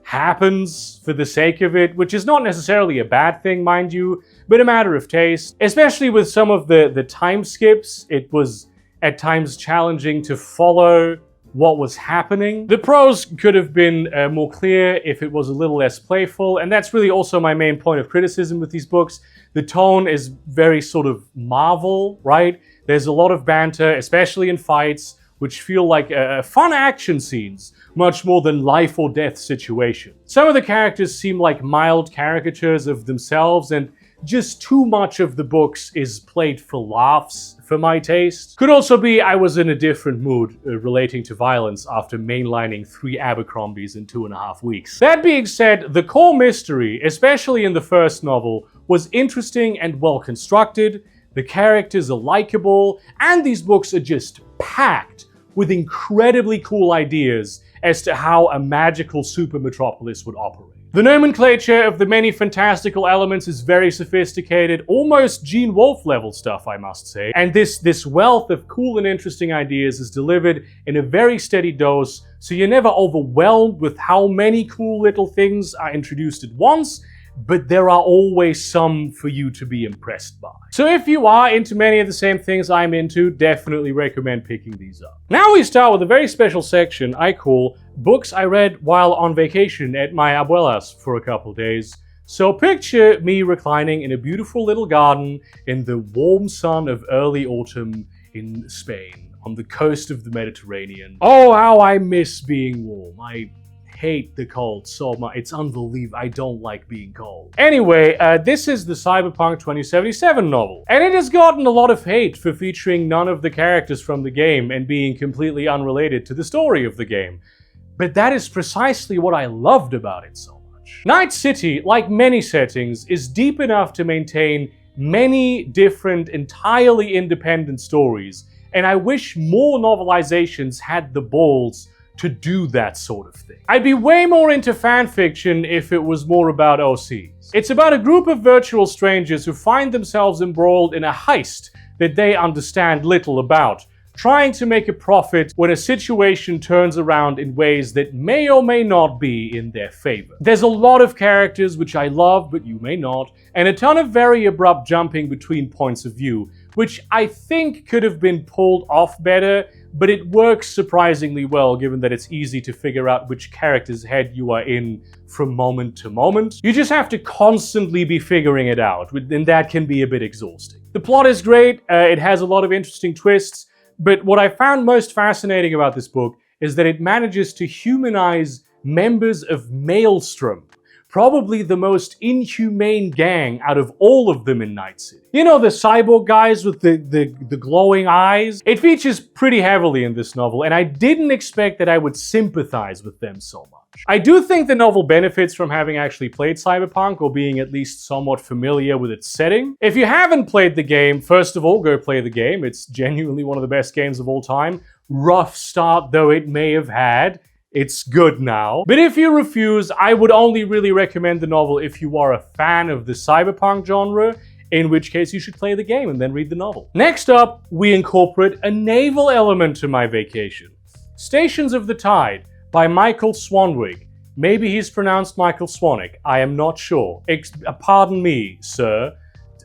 happens for the sake of it, which is not necessarily a bad thing, mind you, but a matter of taste. Especially with some of the time skips, it was at times challenging to follow what was happening. The prose could have been more clear if it was a little less playful, and that's really also my main point of criticism with these books. The tone is very sort of Marvel, right? There's a lot of banter, especially in fights, which feel like fun action scenes, much more than life or death situations. Some of the characters seem like mild caricatures of themselves, and just too much of the books is played for laughs, for my taste. Could also be I was in a different mood relating to violence after mainlining 3 Abercrombies in 2.5 weeks. That being said, the core mystery, especially in the first novel, was interesting and well constructed, the characters are likable, and these books are just packed with incredibly cool ideas as to how a magical super metropolis would operate. The nomenclature of the many fantastical elements is very sophisticated, almost Gene Wolfe level stuff, I must say. And this wealth of cool and interesting ideas is delivered in a very steady dose, so you're never overwhelmed with how many cool little things are introduced at once, but there are always some for you to be impressed by. So if you are into many of the same things I'm into, definitely recommend picking these up. Now we start with a very special section I call Books I Read While on Vacation at My Abuela's for a couple days. So picture me reclining in a beautiful little garden in the warm sun of early autumn in Spain, on the coast of the Mediterranean. Oh, how I miss being warm. I hate the cold so much. It's unbelievable. I don't like being cold. Anyway, this is the Cyberpunk 2077 novel. And it has gotten a lot of hate for featuring none of the characters from the game and being completely unrelated to the story of the game. But that is precisely what I loved about it so much. Night City, like many settings, is deep enough to maintain many different, entirely independent stories, and I wish more novelizations had the balls to do that sort of thing. I'd be way more into fanfiction if it was more about OCs. It's about a group of virtual strangers who find themselves embroiled in a heist that they understand little about, trying to make a profit when a situation turns around in ways that may or may not be in their favor. There's a lot of characters which I love, but you may not, and a ton of very abrupt jumping between points of view, which I think could have been pulled off better, but it works surprisingly well given that it's easy to figure out which character's head you are in from moment to moment. You just have to constantly be figuring it out, and that can be a bit exhausting. The plot is great, it has a lot of interesting twists, but what I found most fascinating about this book is that it manages to humanize members of Maelstrom, probably the most inhumane gang out of all of them in Night City. You know, the cyborg guys with the glowing eyes? It features pretty heavily in this novel, and I didn't expect that I would sympathize with them so much. I do think the novel benefits from having actually played Cyberpunk or being at least somewhat familiar with its setting. If you haven't played the game, first of all, go play the game. It's genuinely one of the best games of all time. Rough start though it may have had, it's good now. But if you refuse, I would only really recommend the novel if you are a fan of the cyberpunk genre, in which case you should play the game and then read the novel. Next up, we incorporate a naval element to my vacation. Stations of the Tide by Michael Swanwick. Maybe he's pronounced Michael Swanwick, I am not sure. Pardon me, sir.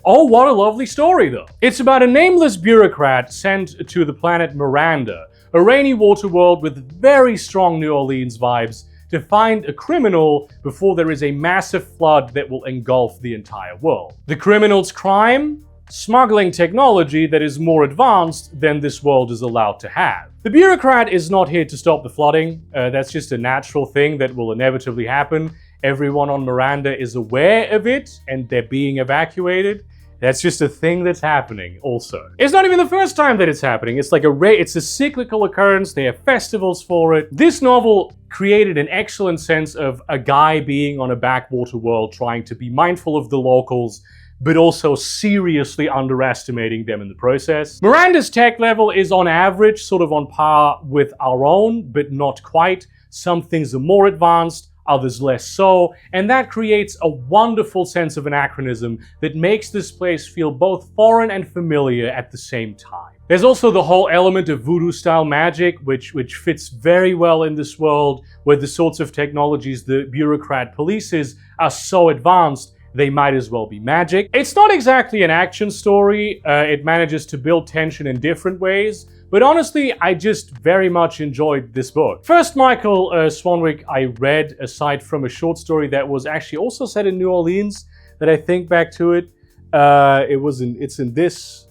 Oh, what a lovely story though. It's about a nameless bureaucrat sent to the planet Miranda, a rainy water world with very strong New Orleans vibes, to find a criminal before there is a massive flood that will engulf the entire world. The criminal's crime? Smuggling technology that is more advanced than this world is allowed to have. The bureaucrat is not here to stop the flooding. That's just a natural thing that will inevitably happen. Everyone on Miranda is aware of it and they're being evacuated. That's just a thing that's happening also. It's not even the first time that it's happening. It's like it's a cyclical occurrence. They have festivals for it. This novel created an excellent sense of a guy being on a backwater world trying to be mindful of the locals, but also seriously underestimating them in the process. Miranda's tech level is on average sort of on par with our own, but not quite. Some things are more advanced, others less so, and that creates a wonderful sense of anachronism that makes this place feel both foreign and familiar at the same time. There's also the whole element of voodoo-style magic, which fits very well in this world, where the sorts of technologies the bureaucrat polices are so advanced they might as well be magic. It's not exactly an action story. It manages to build tension in different ways, but honestly, I just very much enjoyed this book. First Michael Swanwick I read, aside from a short story that was actually also set in New Orleans, that I think back to it. It's in this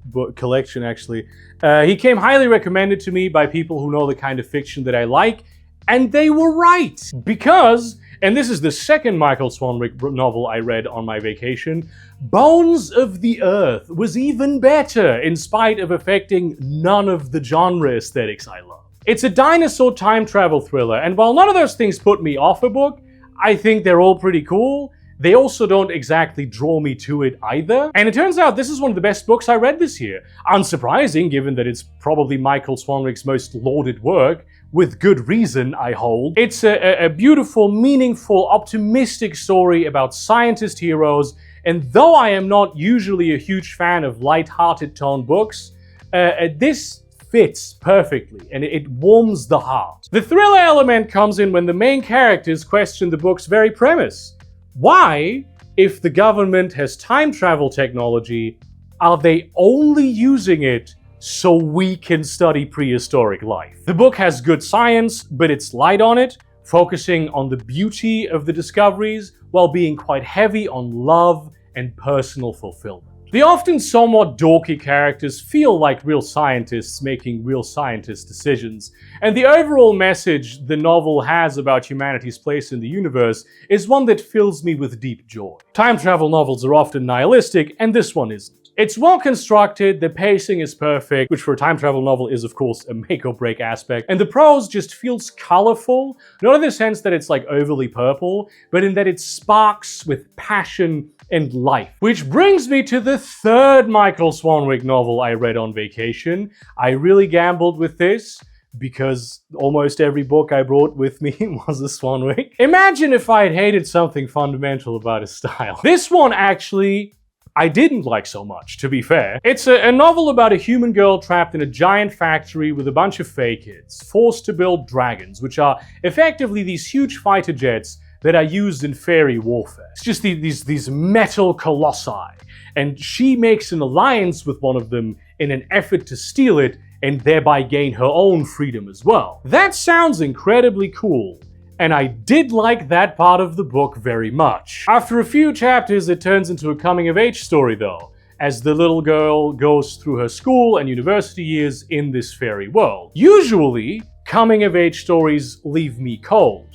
book collection actually. He came highly recommended to me by people who know the kind of fiction that I like, and they were right. Because, and this is the second Michael Swanwick novel I read on my vacation, Bones of the Earth was even better in spite of affecting none of the genre aesthetics I love. It's a dinosaur time travel thriller, and while none of those things put me off a book, I think they're all pretty cool. They also don't exactly draw me to it either. And it turns out this is one of the best books I read this year. Unsurprising, given that it's probably Michael Swanwick's most lauded work, with good reason, I hold. It's a beautiful, meaningful, optimistic story about scientist heroes, and though I am not usually a huge fan of light-hearted tone books, this fits perfectly, and it warms the heart. The thriller element comes in when the main characters question the book's very premise. Why, if the government has time travel technology, are they only using it so we can study prehistoric life? The book has good science, but it's light on it, focusing on the beauty of the discoveries while being quite heavy on love and personal fulfillment. The often somewhat dorky characters feel like real scientists making real scientist decisions, and the overall message the novel has about humanity's place in the universe is one that fills me with deep joy. Time travel novels are often nihilistic, and this one isn't. It's well constructed, the pacing is perfect, which for a time travel novel is of course a make or break aspect, and the prose just feels colorful, not in the sense that it's like overly purple, but in that it sparks with passion and life. Which brings me to the third Michael Swanwick novel I read on vacation. I really gambled with this, because almost every book I brought with me was a Swanwick. Imagine if I had hated something fundamental about his style. This one actually I didn't like so much, to be fair. It's a novel about a human girl trapped in a giant factory with a bunch of fake kids, forced to build dragons, which are effectively these huge fighter jets that are used in fairy warfare. It's just these metal colossi, and she makes an alliance with one of them in an effort to steal it and thereby gain her own freedom as well. That sounds incredibly cool, and I did like that part of the book very much. After a few chapters, it turns into a coming-of-age story though, as the little girl goes through her school and university years in this fairy world. Usually, coming-of-age stories leave me cold,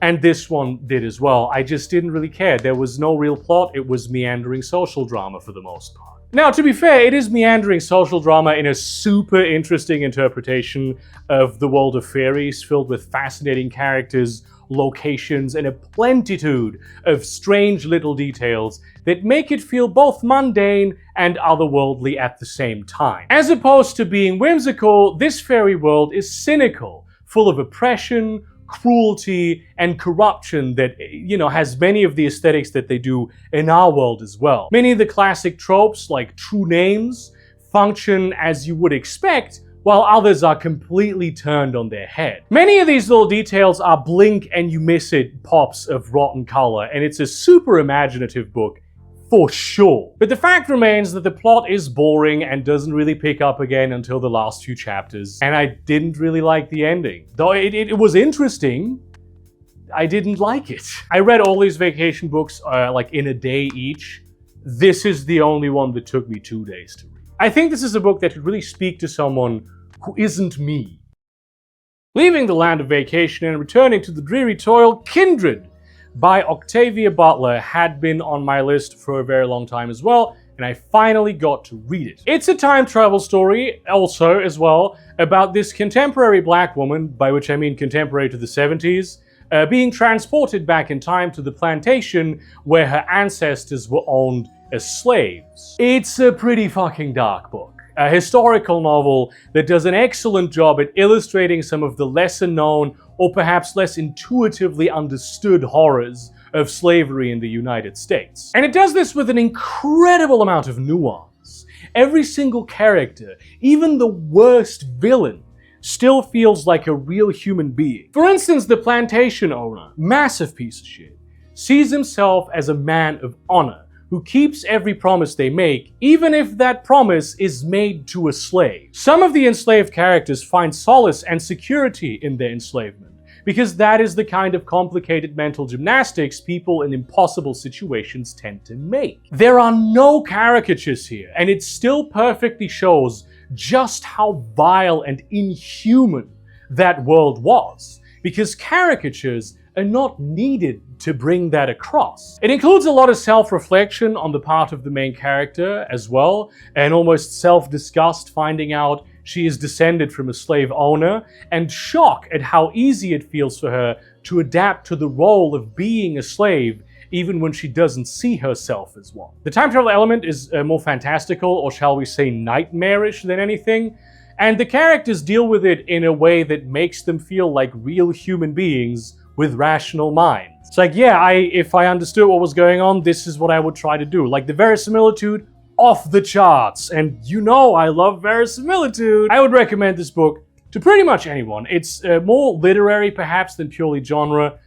and this one did as well. I just didn't really care. There was no real plot, it was meandering social drama for the most part. Now, to be fair, it is meandering social drama in a super interesting interpretation of the world of fairies, filled with fascinating characters, locations, and a plenitude of strange little details that make it feel both mundane and otherworldly at the same time. As opposed to being whimsical, this fairy world is cynical, full of oppression, cruelty, and corruption that, has many of the aesthetics that they do in our world as well. Many of the classic tropes, like true names, function as you would expect, while others are completely turned on their head. Many of these little details are blink and you miss it pops of rotten color, and it's a super imaginative book for sure. But the fact remains that the plot is boring and doesn't really pick up again until the last few chapters, and I didn't really like the ending. Though it was interesting, I didn't like it. I read all these vacation books like in a day each. This is the only one that took me 2 days to read. I think this is a book that could really speak to someone who isn't me. Leaving the land of vacation and returning to the dreary toil, Kindred by Octavia Butler had been on my list for a very long time as well, and I finally got to read it. It's a time travel story, also, as well, about this contemporary black woman, by which I mean contemporary to the 70s, being transported back in time to the plantation where her ancestors were owned as slaves. It's a pretty fucking dark book. A historical novel that does an excellent job at illustrating some of the lesser known or perhaps less intuitively understood horrors of slavery in the United States. And it does this with an incredible amount of nuance. Every single character, even the worst villain, still feels like a real human being. For instance, the plantation owner, massive piece of shit, sees himself as a man of honor who keeps every promise they make, even if that promise is made to a slave. Some of the enslaved characters find solace and security in their enslavement, because that is the kind of complicated mental gymnastics people in impossible situations tend to make. There are no caricatures here, and it still perfectly shows just how vile and inhuman that world was, because caricatures are not needed to bring that across. It includes a lot of self-reflection on the part of the main character as well, and almost self-disgust finding out she is descended from a slave owner, and shock at how easy it feels for her to adapt to the role of being a slave even when she doesn't see herself as one. The time travel element is more fantastical, or shall we say nightmarish, than anything, and the characters deal with it in a way that makes them feel like real human beings with rational minds. It's like, yeah, if I understood what was going on, this is what I would try to do. Like, the verisimilitude, off the charts. And I love verisimilitude. I would recommend this book to pretty much anyone. It's more literary, perhaps, than purely genre,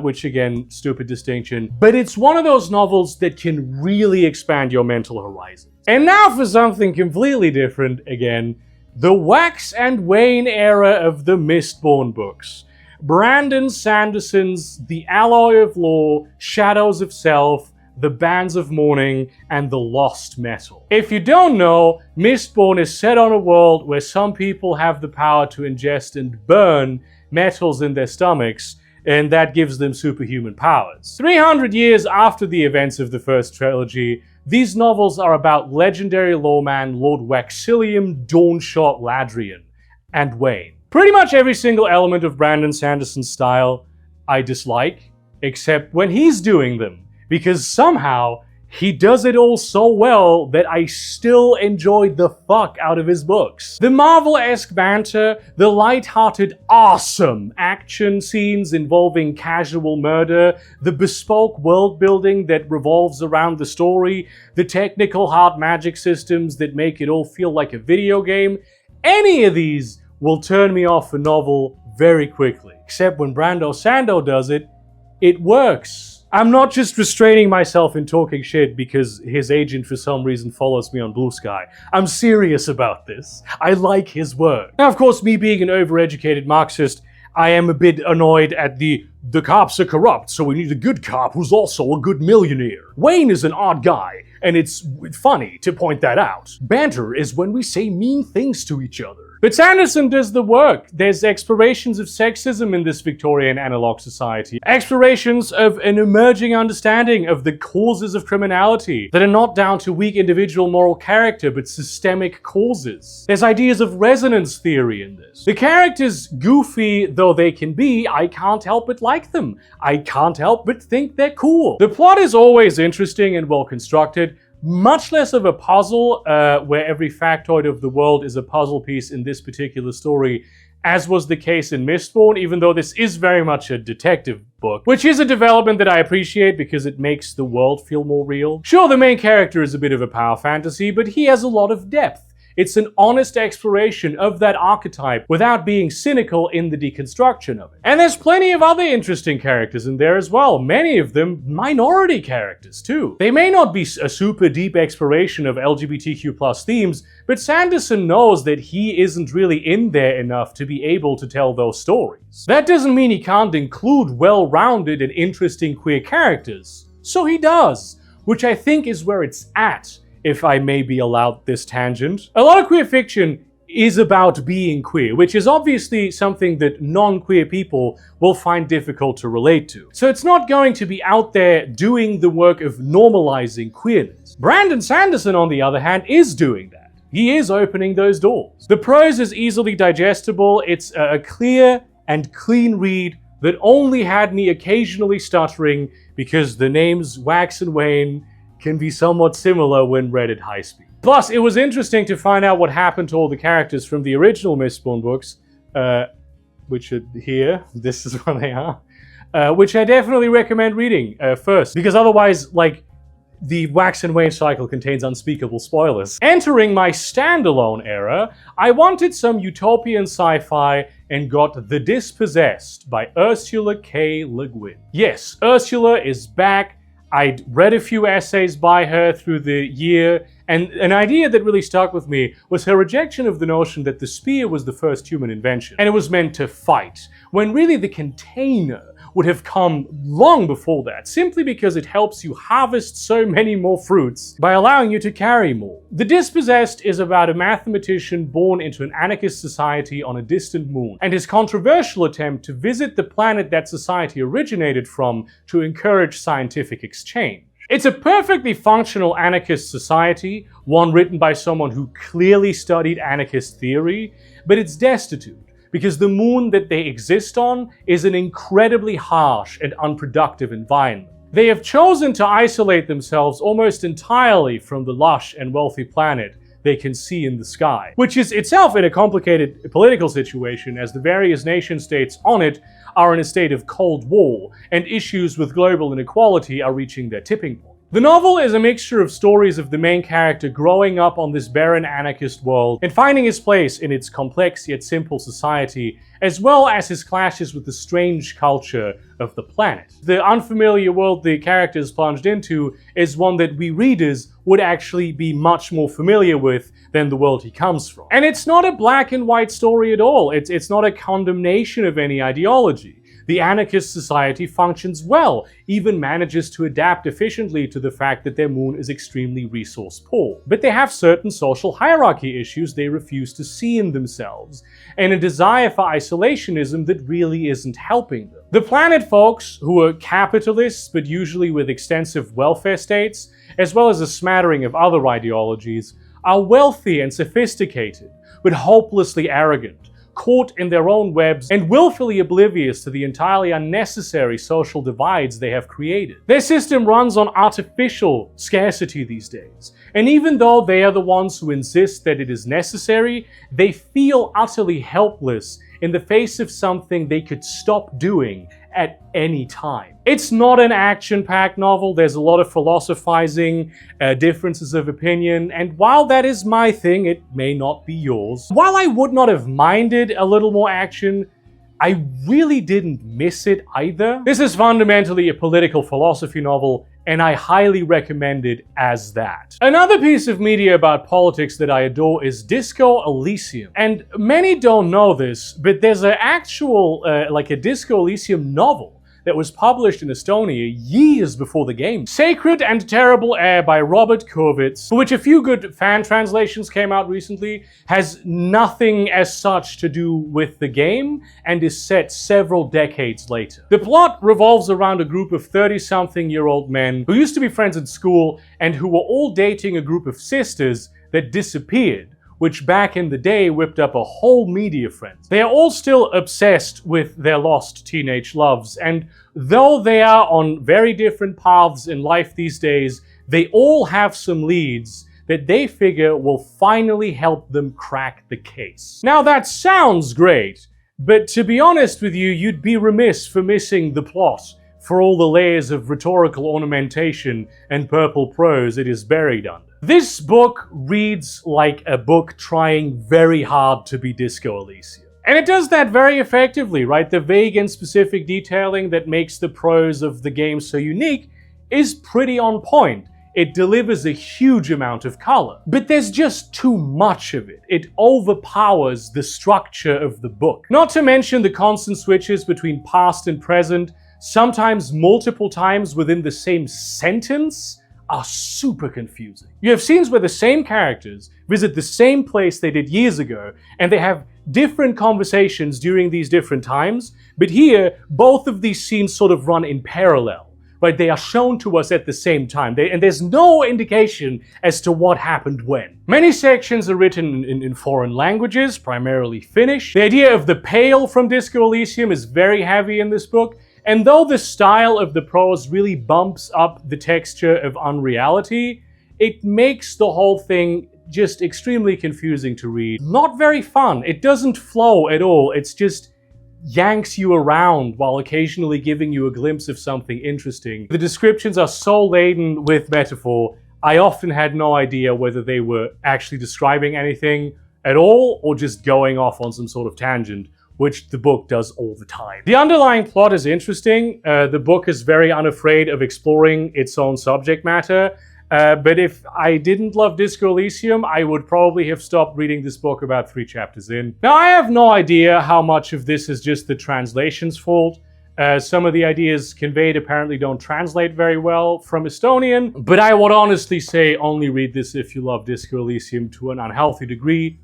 which, again, stupid distinction. But it's one of those novels that can really expand your mental horizons. And now for something completely different, again, the wax and wane era of the Mistborn books. Brandon Sanderson's The Alloy of Law, Shadows of Self, the Bands of Mourning, and the Lost Metal. If you don't know, Mistborn is set on a world where some people have the power to ingest and burn metals in their stomachs, and that gives them superhuman powers. 300 years after the events of the first trilogy, these novels are about legendary lawman Lord Waxillium Dawnshot Ladrian and Wayne. Pretty much every single element of Brandon Sanderson's style I dislike, except when he's doing them, because somehow he does it all so well that I still enjoy the fuck out of his books. The Marvel-esque banter, the light-hearted, awesome action scenes involving casual murder, the bespoke world-building that revolves around the story, the technical hard magic systems that make it all feel like a video game, any of these will turn me off a novel very quickly. Except when Brando Sando does it, it works. I'm not just restraining myself in talking shit because his agent for some reason follows me on Blue Sky. I'm serious about this. I like his work. Now, of course, me being an overeducated Marxist, I am a bit annoyed at the cops are corrupt, so we need a good cop who's also a good millionaire. Wayne is an odd guy, and it's funny to point that out. Banter is when we say mean things to each other. But Sanderson does the work. There's explorations of sexism in this Victorian analog society. Explorations of an emerging understanding of the causes of criminality that are not down to weak individual moral character, but systemic causes. There's ideas of resonance theory in this. The characters, goofy though they can be, I can't help but like them. I can't help but think they're cool. The plot is always interesting and well constructed. Much less of a puzzle, where every factoid of the world is a puzzle piece in this particular story, as was the case in Mistborn, even though this is very much a detective book, which is a development that I appreciate because it makes the world feel more real. Sure, the main character is a bit of a power fantasy, but he has a lot of depth. It's an honest exploration of that archetype without being cynical in the deconstruction of it. And there's plenty of other interesting characters in there as well, many of them minority characters too. They may not be a super deep exploration of LGBTQ+ themes, but Sanderson knows that he isn't really in there enough to be able to tell those stories. That doesn't mean he can't include well-rounded and interesting queer characters. So he does, which I think is where it's at, if I may be allowed this tangent. A lot of queer fiction is about being queer, which is obviously something that non-queer people will find difficult to relate to. So it's not going to be out there doing the work of normalizing queerness. Brandon Sanderson, on the other hand, is doing that. He is opening those doors. The prose is easily digestible. It's a clear and clean read that only had me occasionally stuttering because the names Wax and Wayne can be somewhat similar when read at high speed. Plus, it was interesting to find out what happened to all the characters from the original Mistborn books, which are here. This is where they are. Which I definitely recommend reading first, because otherwise, like, the Wax and Wayne cycle contains unspeakable spoilers. Entering my standalone era, I wanted some utopian sci-fi and got The Dispossessed by Ursula Le Guin. Yes, Ursula is back. I'd read a few essays by her through the year, and an idea that really stuck with me was her rejection of the notion that the spear was the first human invention, and it was meant to fight, when really the container would have come long before that, simply because it helps you harvest so many more fruits by allowing you to carry more. The Dispossessed is about a mathematician born into an anarchist society on a distant moon, and his controversial attempt to visit the planet that society originated from to encourage scientific exchange. It's a perfectly functional anarchist society, one written by someone who clearly studied anarchist theory, but it's destitute, because the moon that they exist on is an incredibly harsh and unproductive environment. They have chosen to isolate themselves almost entirely from the lush and wealthy planet they can see in the sky, which is itself in a complicated political situation, as the various nation-states on it are in a state of Cold War, and issues with global inequality are reaching their tipping point. The novel is a mixture of stories of the main character growing up on this barren anarchist world and finding his place in its complex yet simple society, as well as his clashes with the strange culture of the planet. The unfamiliar world the character is plunged into is one that we readers would actually be much more familiar with than the world he comes from. And it's not a black and white story at all. It's not a condemnation of any ideology. The anarchist society functions well, even manages to adapt efficiently to the fact that their moon is extremely resource poor. But they have certain social hierarchy issues they refuse to see in themselves, and a desire for isolationism that really isn't helping them. The planet folks, who are capitalists but usually with extensive welfare states, as well as a smattering of other ideologies, are wealthy and sophisticated, but hopelessly arrogant, caught in their own webs and willfully oblivious to the entirely unnecessary social divides they have created. Their system runs on artificial scarcity these days, and even though they are the ones who insist that it is necessary, they feel utterly helpless in the face of something they could stop doing at any time. It's not an action-packed novel. There's a lot of philosophizing, differences of opinion, and while that is my thing, it may not be yours. While I would not have minded a little more action, I really didn't miss it either. This is fundamentally a political philosophy novel, and I highly recommend it as that. Another piece of media about politics that I adore is Disco Elysium. And many don't know this, but there's an actual, a Disco Elysium novel that was published in Estonia years before the game. Sacred and Terrible Air by Robert Kurwitz, for which a few good fan translations came out recently, has nothing as such to do with the game and is set several decades later. The plot revolves around a group of 30-something-year-old men who used to be friends at school and who were all dating a group of sisters that disappeared, which back in the day whipped up a whole media frenzy. They are all still obsessed with their lost teenage loves, and though they are on very different paths in life these days, they all have some leads that they figure will finally help them crack the case. Now that sounds great, but to be honest with you, you'd be remiss for missing the plot for all the layers of rhetorical ornamentation and purple prose it is buried under. This book reads like a book trying very hard to be Disco Elysium. And it does that very effectively, right? The vague and specific detailing that makes the prose of the game so unique is pretty on point. It delivers a huge amount of color, but there's just too much of it. It overpowers the structure of the book. Not to mention the constant switches between past and present, sometimes multiple times within the same sentence, are super confusing. You have scenes where the same characters visit the same place they did years ago, and they have different conversations during these different times, but here, both of these scenes sort of run in parallel, right? They are shown to us at the same time, and there's no indication as to what happened when. Many sections are written in foreign languages, primarily Finnish. The idea of the Pale from Disco Elysium is very heavy in this book, and though the style of the prose really bumps up the texture of unreality, it makes the whole thing just extremely confusing to read. Not very fun. It doesn't flow at all. It's just yanks you around while occasionally giving you a glimpse of something interesting. The descriptions are so laden with metaphor, I often had no idea whether they were actually describing anything at all or just going off on some sort of tangent, which the book does all the time. The underlying plot is interesting. The book is very unafraid of exploring its own subject matter. But if I didn't love Disco Elysium, I would probably have stopped reading this book about 3 chapters in. Now, I have no idea how much of this is just the translation's fault. Some of the ideas conveyed apparently don't translate very well from Estonian, but I would honestly say only read this if you love Disco Elysium to an unhealthy degree,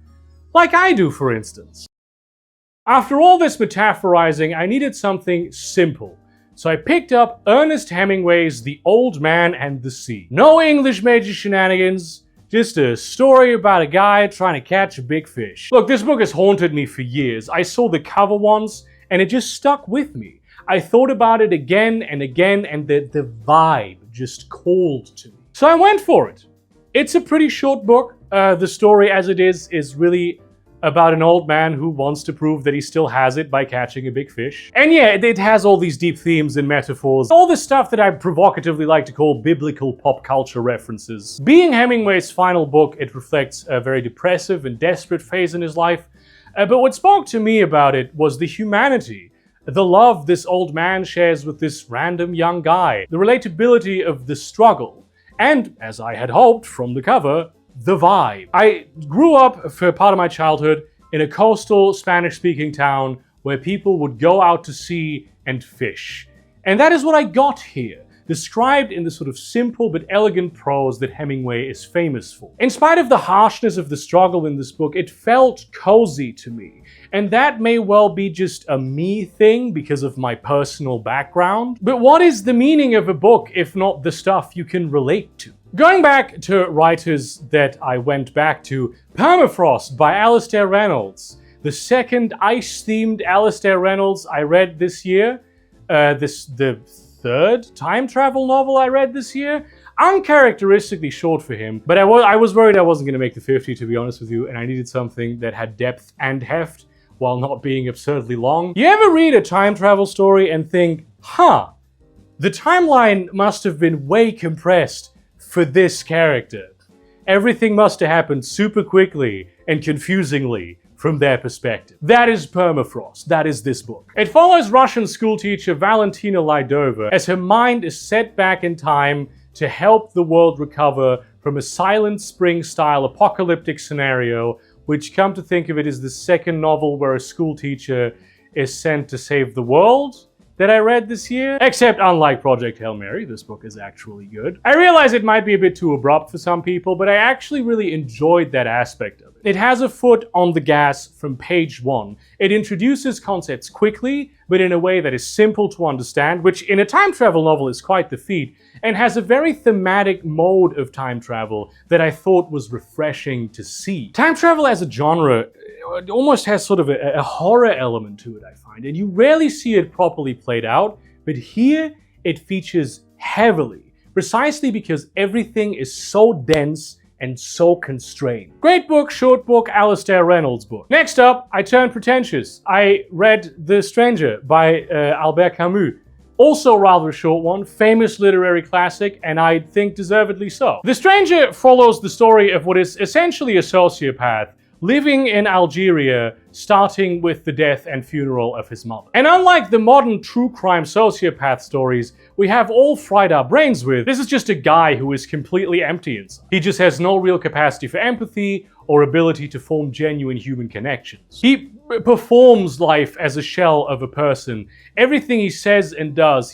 like I do, for instance. After all this metaphorizing, I needed something simple, so I picked up Ernest Hemingway's The Old Man and the Sea. No English major shenanigans, just a story about a guy trying to catch a big fish. Look, this book has haunted me for years. I saw the cover once, and it just stuck with me. I thought about it again and again, and the vibe just called to me. So I went for it. It's a pretty short book. The story as it is really about an old man who wants to prove that he still has it by catching a big fish. And yeah, it has all these deep themes and metaphors, all the stuff that I provocatively like to call biblical pop culture references. Being Hemingway's final book, it reflects a very depressive and desperate phase in his life, but what spoke to me about it was the humanity, the love this old man shares with this random young guy, the relatability of the struggle, and, as I had hoped from the cover, the vibe. I grew up for part of my childhood in a coastal Spanish-speaking town where people would go out to sea and fish. And that is what I got here, described in the sort of simple but elegant prose that Hemingway is famous for. In spite of the harshness of the struggle in this book, it felt cozy to me. And that may well be just a me thing because of my personal background. But what is the meaning of a book if not the stuff you can relate to? Going back to writers that I went back to, Permafrost by Alastair Reynolds, the second ice-themed Alastair Reynolds I read this year, the third time travel novel I read this year. Uncharacteristically short for him, but I was worried I wasn't going to make the 50, to be honest with you, and I needed something that had depth and heft while not being absurdly long. You ever read a time travel story and think, the timeline must have been way compressed for this character. Everything must have happened super quickly and confusingly from their perspective. That is Permafrost. That is this book. It follows Russian schoolteacher Valentina Lydova as her mind is set back in time to help the world recover from a Silent Spring-style apocalyptic scenario, which, come to think of it, is the second novel where a schoolteacher is sent to save the world that I read this year. Except, unlike Project Hail Mary, this book is actually good. I realize it might be a bit too abrupt for some people, but I actually really enjoyed that aspect of it. It has a foot on the gas from page 1. It introduces concepts quickly, but in a way that is simple to understand, which in a time travel novel is quite the feat, and has a very thematic mode of time travel that I thought was refreshing to see. Time travel as a genre almost has sort of a horror element to it, I find, and you rarely see it properly played out, but here it features heavily, precisely because everything is so dense and so constrained. Great book, short book, Alastair Reynolds book. Next up, I turned pretentious. I read The Stranger by Albert Camus. Also rather a short one, famous literary classic, and I think deservedly so. The Stranger follows the story of what is essentially a sociopath living in Algeria, starting with the death and funeral of his mother. And unlike the modern true crime sociopath stories we have all fried our brains with, this is just a guy who is completely empty inside. He just has no real capacity for empathy or ability to form genuine human connections. He performs life as a shell of a person. Everything he says and does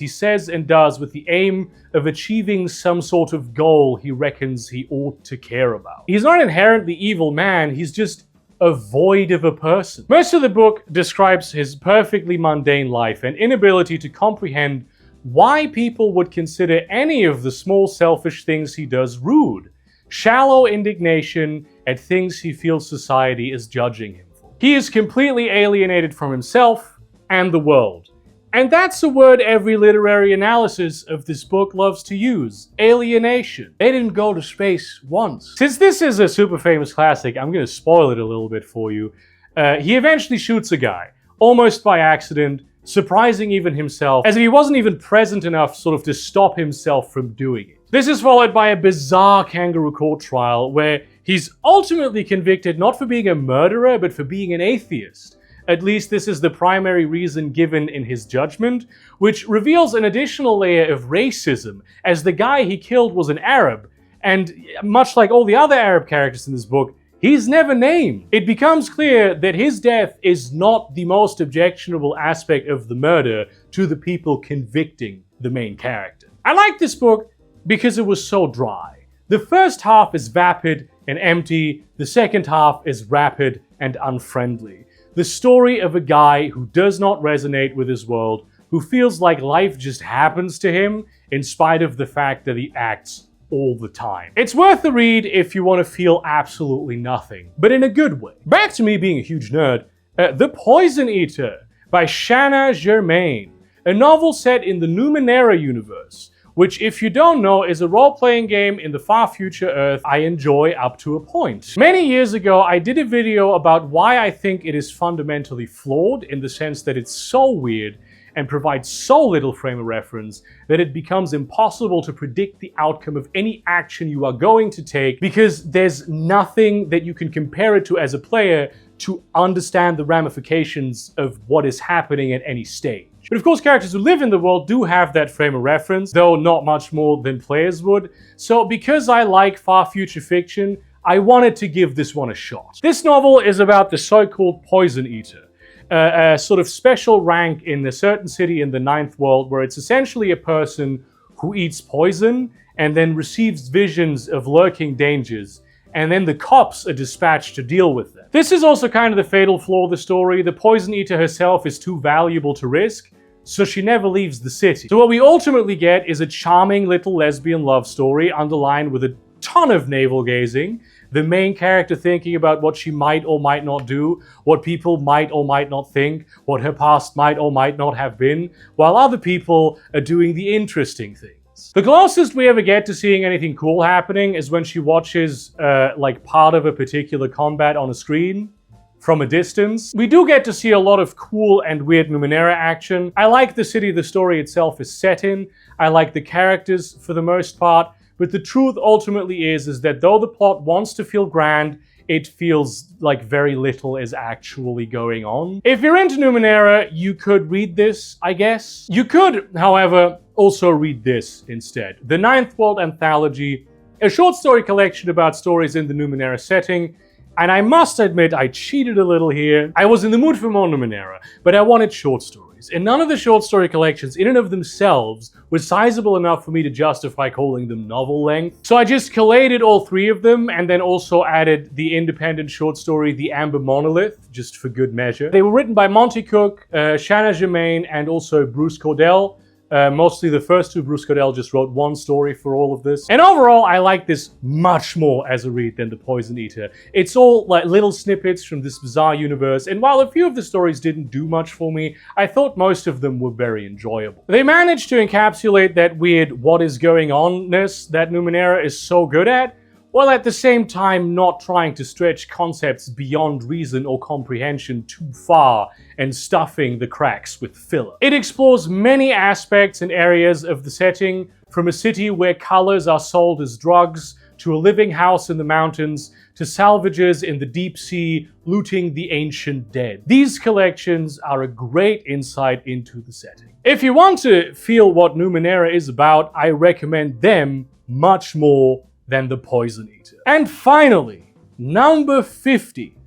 with the aim of achieving some sort of goal he reckons he ought to care about. He's not an inherently evil man, he's just a void of a person. Most of the book describes his perfectly mundane life and inability to comprehend why people would consider any of the small selfish things he does rude. Shallow indignation at things he feels society is judging him for. He is completely alienated from himself and the world. And that's a word every literary analysis of this book loves to use. Alienation. They didn't go to space once. Since this is a super famous classic, I'm gonna spoil it a little bit for you. He eventually shoots a guy, almost by accident, surprising even himself, as if he wasn't even present enough sort of to stop himself from doing it. This is followed by a bizarre kangaroo court trial where he's ultimately convicted not for being a murderer, but for being an atheist. At least this is the primary reason given in his judgment, which reveals an additional layer of racism, as the guy he killed was an Arab, and much like all the other Arab characters in this book, he's never named. It becomes clear that his death is not the most objectionable aspect of the murder to the people convicting the main character. I like this book because it was so dry. The first half is vapid and empty, the second half is rapid and unfriendly. The story of a guy who does not resonate with his world, who feels like life just happens to him in spite of the fact that he acts all the time. It's worth a read if you want to feel absolutely nothing, but in a good way. Back to me being a huge nerd, The Poison Eater by Shanna Germain, a novel set in the Numenera universe, which, if you don't know, is a role-playing game in the far future Earth I enjoy up to a point. Many years ago, I did a video about why I think it is fundamentally flawed, in the sense that it's so weird and provides so little frame of reference that it becomes impossible to predict the outcome of any action you are going to take, because there's nothing that you can compare it to as a player to understand the ramifications of what is happening at any stage. But of course, characters who live in the world do have that frame of reference, though not much more than players would. So because I like far future fiction, I wanted to give this one a shot. This novel is about the so-called Poison Eater, a sort of special rank in a certain city in the Ninth World where it's essentially a person who eats poison and then receives visions of lurking dangers, and then the cops are dispatched to deal with them. This is also kind of the fatal flaw of the story. The poison eater herself is too valuable to risk, so she never leaves the city. So what we ultimately get is a charming little lesbian love story underlined with a ton of navel-gazing, the main character thinking about what she might or might not do, what people might or might not think, what her past might or might not have been, while other people are doing the interesting things. The closest we ever get to seeing anything cool happening is when she watches like part of a particular combat on a screen from a distance. We do get to see a lot of cool and weird Numenera action. I like the city the story itself is set in. I like the characters for the most part. But the truth ultimately is that though the plot wants to feel grand, it feels like very little is actually going on. If you're into Numenera, you could read this, I guess. You could, however, also read this instead. The Ninth World Anthology, a short story collection about stories in the Numenera setting. And I must admit, I cheated a little here. I was in the mood for more Numenera, but I wanted short stories. And none of the short story collections, in and of themselves, were sizable enough for me to justify calling them novel length. So I just collated all three of them, and then also added the independent short story, The Amber Monolith, just for good measure. They were written by Monty Cook, Shanna Germain, and also Bruce Cordell. Mostly the first two. Bruce Cordell just wrote one story for all of this. And overall, I like this much more as a read than The Poison Eater. It's all like little snippets from this bizarre universe, and while a few of the stories didn't do much for me, I thought most of them were very enjoyable. They managed to encapsulate that weird what is going on-ness that Numenera is so good at, while at the same time not trying to stretch concepts beyond reason or comprehension too far and stuffing the cracks with filler. It explores many aspects and areas of the setting, from a city where colors are sold as drugs, to a living house in the mountains, to salvagers in the deep sea looting the ancient dead. These collections are a great insight into the setting. If you want to feel what Numenera is about, I recommend them much more than The Poison Eater. And finally, number 50,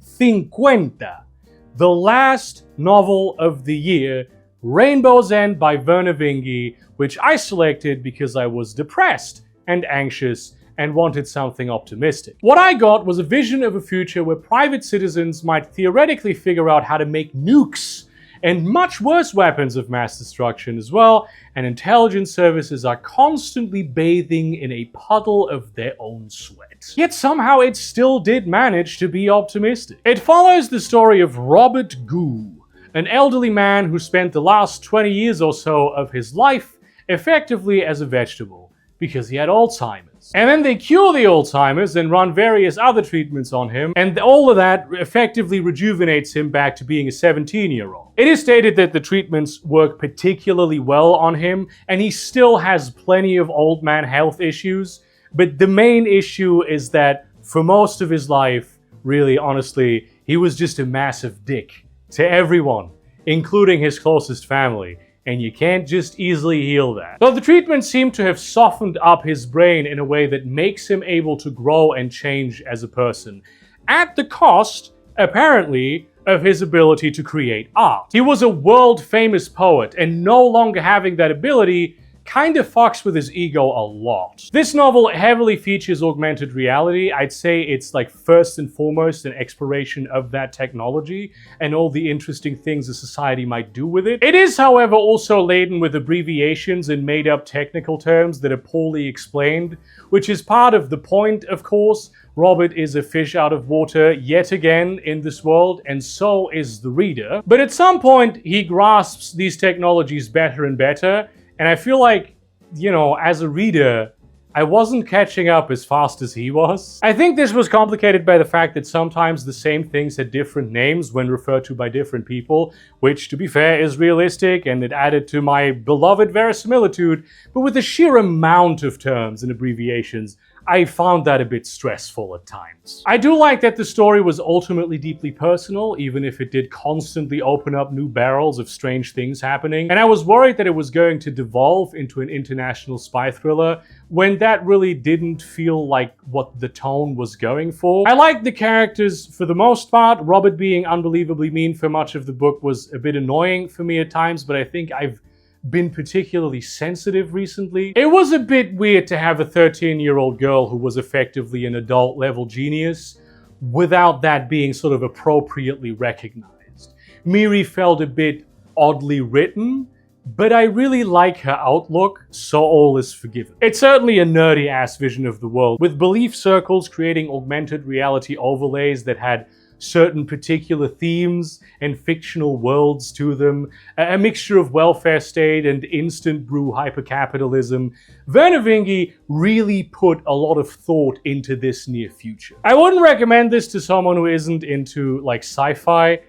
the last novel of the year, Rainbow's End by Werner Vinge, which I selected because I was depressed and anxious and wanted something optimistic. What I got was a vision of a future where private citizens might theoretically figure out how to make nukes and much worse weapons of mass destruction as well, and intelligence services are constantly bathing in a puddle of their own sweat. Yet somehow it still did manage to be optimistic. It follows the story of Robert Goo, an elderly man who spent the last 20 years or so of his life effectively as a vegetable, because he had Alzheimer's. And then they cure the Alzheimer's and run various other treatments on him, and all of that effectively rejuvenates him back to being a 17-year-old. It is stated that the treatments work particularly well on him, and he still has plenty of old man health issues, but the main issue is that for most of his life, really honestly, he was just a massive dick to everyone, including his closest family. And you can't just easily heal that. Though the treatments seem to have softened up his brain in a way that makes him able to grow and change as a person, at the cost, apparently, of his ability to create art. He was a world-famous poet, and no longer having that ability kind of fucks with his ego a lot. This novel heavily features augmented reality. I'd say it's like first and foremost an exploration of that technology and all the interesting things a society might do with it. It is, however, also laden with abbreviations and made-up technical terms that are poorly explained, which is part of the point, of course. Robert is a fish out of water yet again in this world, and so is the reader. But at some point, he grasps these technologies better and better, and I feel like, you know, as a reader, I wasn't catching up as fast as he was. I think this was complicated by the fact that sometimes the same things had different names when referred to by different people, which, to be fair, is realistic, and it added to my beloved verisimilitude, but with the sheer amount of terms and abbreviations, I found that a bit stressful at times. I do like that the story was ultimately deeply personal, even if it did constantly open up new barrels of strange things happening. And I was worried that it was going to devolve into an international spy thriller, when that really didn't feel like what the tone was going for. I liked the characters for the most part. Robert being unbelievably mean for much of the book was a bit annoying for me at times, but I think I've been particularly sensitive recently. It was a bit weird to have a 13-year-old girl who was effectively an adult-level genius without that being sort of appropriately recognized. Miri felt a bit oddly written, but I really like her outlook, so all is forgiven. It's certainly a nerdy-ass vision of the world, with belief circles creating augmented reality overlays that had certain particular themes and fictional worlds to them, a mixture of welfare state and instant brew hypercapitalism. Werner Vinge really put a lot of thought into this near future. I wouldn't recommend this to someone who isn't into like sci-fi,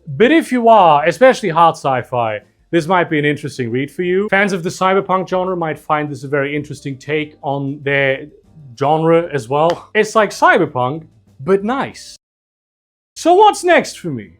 but if you are, especially hard sci-fi, this might be an interesting read for you. Fans of the cyberpunk genre might find this a very interesting take on their genre as well. It's like cyberpunk, but nice. So what's next for me?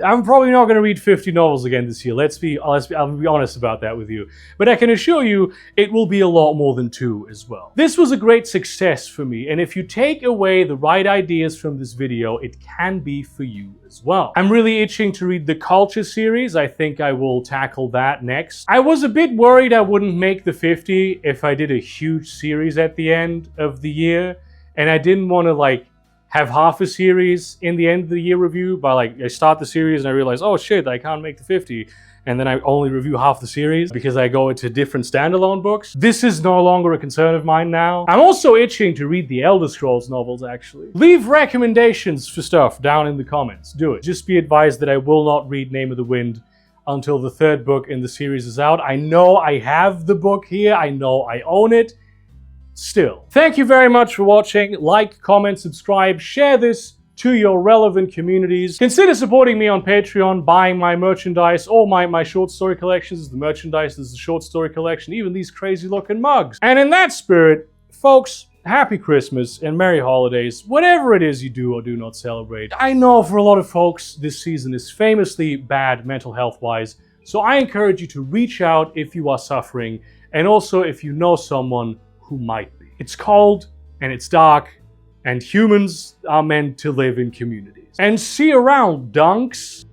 I'm probably not going to read 50 novels again this year. I'll be honest about that with you. But I can assure you, it will be a lot more than 2 as well. This was a great success for me, and if you take away the right ideas from this video, it can be for you as well. I'm really itching to read the Culture series. I think I will tackle that next. I was a bit worried I wouldn't make the 50 if I did a huge series at the end of the year, and I didn't want to have half a series in the end of the year review by I start the series and I realize, oh shit, I can't make the 50. And then I only review half the series because I go into different standalone books. This is no longer a concern of mine now. I'm also itching to read the Elder Scrolls novels, actually. Leave recommendations for stuff down in the comments. Do it. Just be advised that I will not read Name of the Wind until the 3rd book in the series is out. I know I have the book here. I know I own it. Still, thank you very much for watching. Like, comment, subscribe, share this to your relevant communities. Consider supporting me on Patreon, buying my merchandise or my short story collections. The merchandise is the short story collection, even these crazy looking mugs. And in that spirit, folks, happy Christmas and Merry Holidays, whatever it is you do or do not celebrate. I know for a lot of folks, this season is famously bad mental health-wise, so I encourage you to reach out if you are suffering, and also if you know someone who might be. It's cold and it's dark, and humans are meant to live in communities. And see you around, dunks!